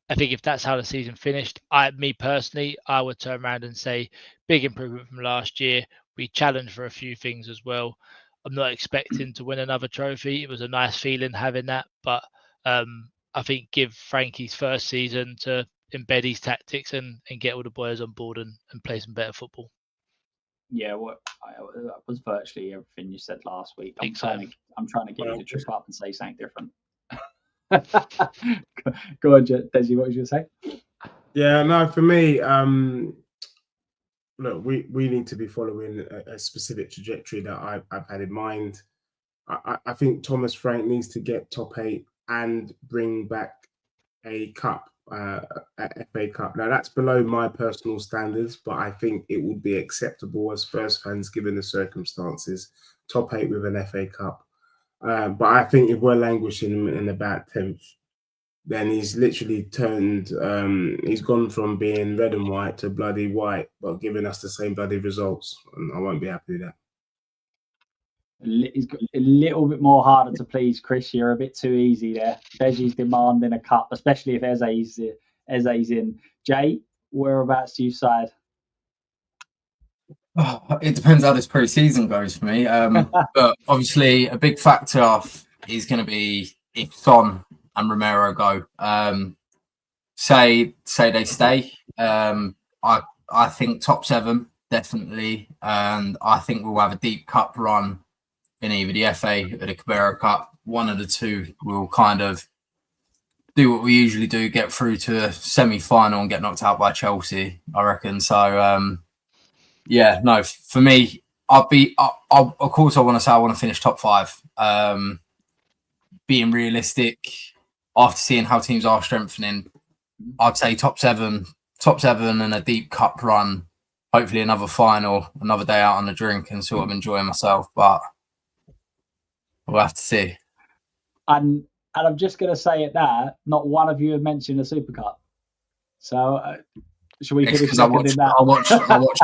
I think. If that's how the season finished, me personally, I would turn around and say big improvement from last year. We challenged for a few things as well. I'm not expecting to win another trophy. It was a nice feeling having that, but I think give Frankie's first season to embed his tactics and get all the boys on board and play some better football. Yeah, that was virtually everything you said last week. I'm trying to get you to trip up and say something different. Go on, Desi, what was you going to say? Yeah, no, for me, look, we need to be following a specific trajectory that I've had in mind. I think Thomas Frank needs to get top 8 and bring back a cup, a FA Cup. Now, that's below my personal standards, but I think it would be acceptable as Spurs fans given the circumstances. Top 8 with an FA Cup. But I think if we're languishing in about 10th, then he's literally turned, he's gone from being red and white to bloody white, but giving us the same bloody results. And I won't be happy with that. He's got a little bit more harder to please, Chris. You're a bit too easy there. Deji's demanding a cup, especially if Eze's in. Jay, whereabouts do you side? Oh, it depends how this pre-season goes for me. But obviously, a big factor is going to be if Son and Romero go. Say they stay. I think top 7 definitely, and I think we'll have a deep cup run in either the FA or the Carabao Cup. One of the two will kind of do what we usually do, get through to a semi-final and get knocked out by Chelsea, I reckon. So. Yeah, no, for me, of course, I want to say I want to finish top 5. Being realistic, after seeing how teams are strengthening, I'd say top 7 and a deep cup run, hopefully another final, another day out on the drink and sort of enjoying myself, but we'll have to see. And I'm just going to say at that, not one of you have mentioned a Super Cup. So... should we finish second in that? I watched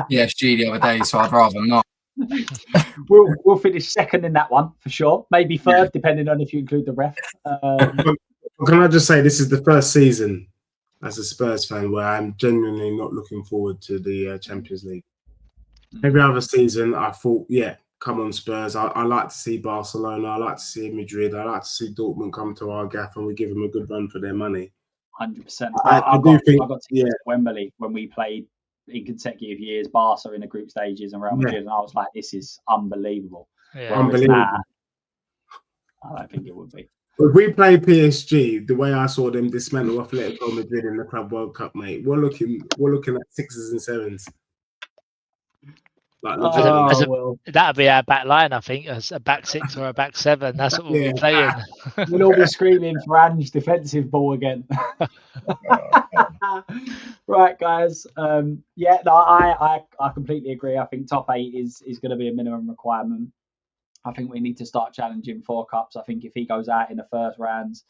PSG the other day, so I'd rather not. We'll finish second in that one for sure. Maybe third, depending on if you include the ref. Can I just say this is the first season as a Spurs fan where I'm genuinely not looking forward to the Champions League. Every other season, I thought, yeah, come on Spurs. I like to see Barcelona. I like to see Madrid. I like to see Dortmund come to our gaff and we give them a good run for their money. 100%. I got to Wembley when we played in consecutive years, Barca in the group stages and Real Madrid, and I was like, this is unbelievable. Yeah. Unbelievable. I don't think it would be. If we play PSG, the way I saw them dismantle Atletico Madrid in the Club World Cup, mate, we're looking at 6s and 7s. Like, well, that'd be our back line, I think, as a back 6 or a back 7. That's what we'll be playing. we'll all be screaming for Ange's defensive ball again. Right, guys. I completely agree. I think top 8 is going to be a minimum requirement. I think we need to start challenging for cups. I think if he goes out in the first rounds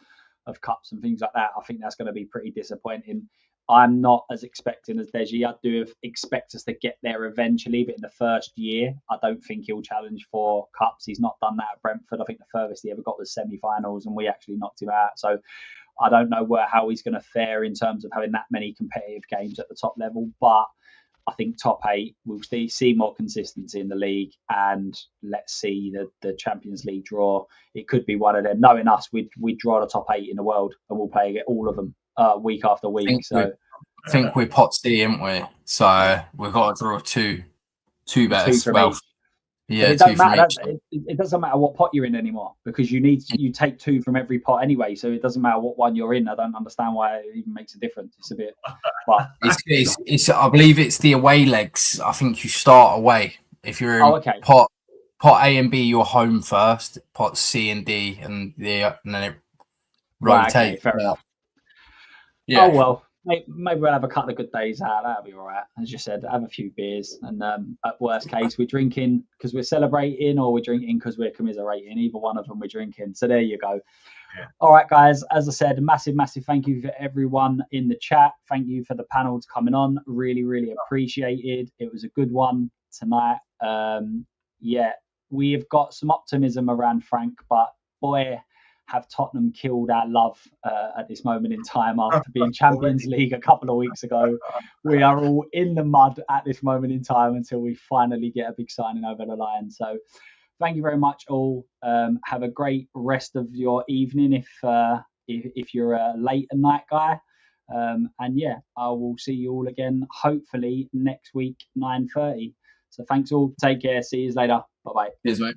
of cups and things like that, I think that's going to be pretty disappointing. I'm not as expecting as Deji. I do expect us to get there eventually, but in the first year, I don't think he'll challenge for cups. He's not done that at Brentford. I think the furthest he ever got was semi-finals, and we actually knocked him out. So I don't know how he's going to fare in terms of having that many competitive games at the top level, but I think top 8, we'll see more consistency in the league, and let's see the Champions League draw. It could be one of them. Knowing us, we'd draw the top 8 in the world, and we'll play all of them week after week. I think we're pot C, aren't we? So we've got to draw two better. Well, yeah, it doesn't matter. It doesn't matter what pot you're in anymore, because you take 2 from every pot anyway. So it doesn't matter what one you're in. I don't understand why it even makes a difference. It's a bit. But it's I believe it's the away legs. I think you start away if you're in pot A and B. You're home first. Pot C and D, and then it rotates. Right, okay, fair enough. Yeah. Oh well. Maybe we'll have a couple of good days out. That'll be all right. As you said, have a few beers, and at worst case, we're drinking because we're celebrating, or we're drinking because we're commiserating. Either one of them we're drinking. So there you go. Yeah. All right, guys. As I said, massive thank you for everyone in the chat. Thank you for the panels coming on. Really, really appreciated. It was a good one tonight. We have got some optimism around Frank, but boy, have Tottenham killed our love at this moment in time after being Champions League a couple of weeks ago. We are all in the mud at this moment in time until we finally get a big signing over the line. So thank you very much all. Have a great rest of your evening if you're a late night guy. And yeah, I will see you all again, hopefully next week, 9:30. So thanks all. Take care. See you later. Bye-bye. Cheers, mate.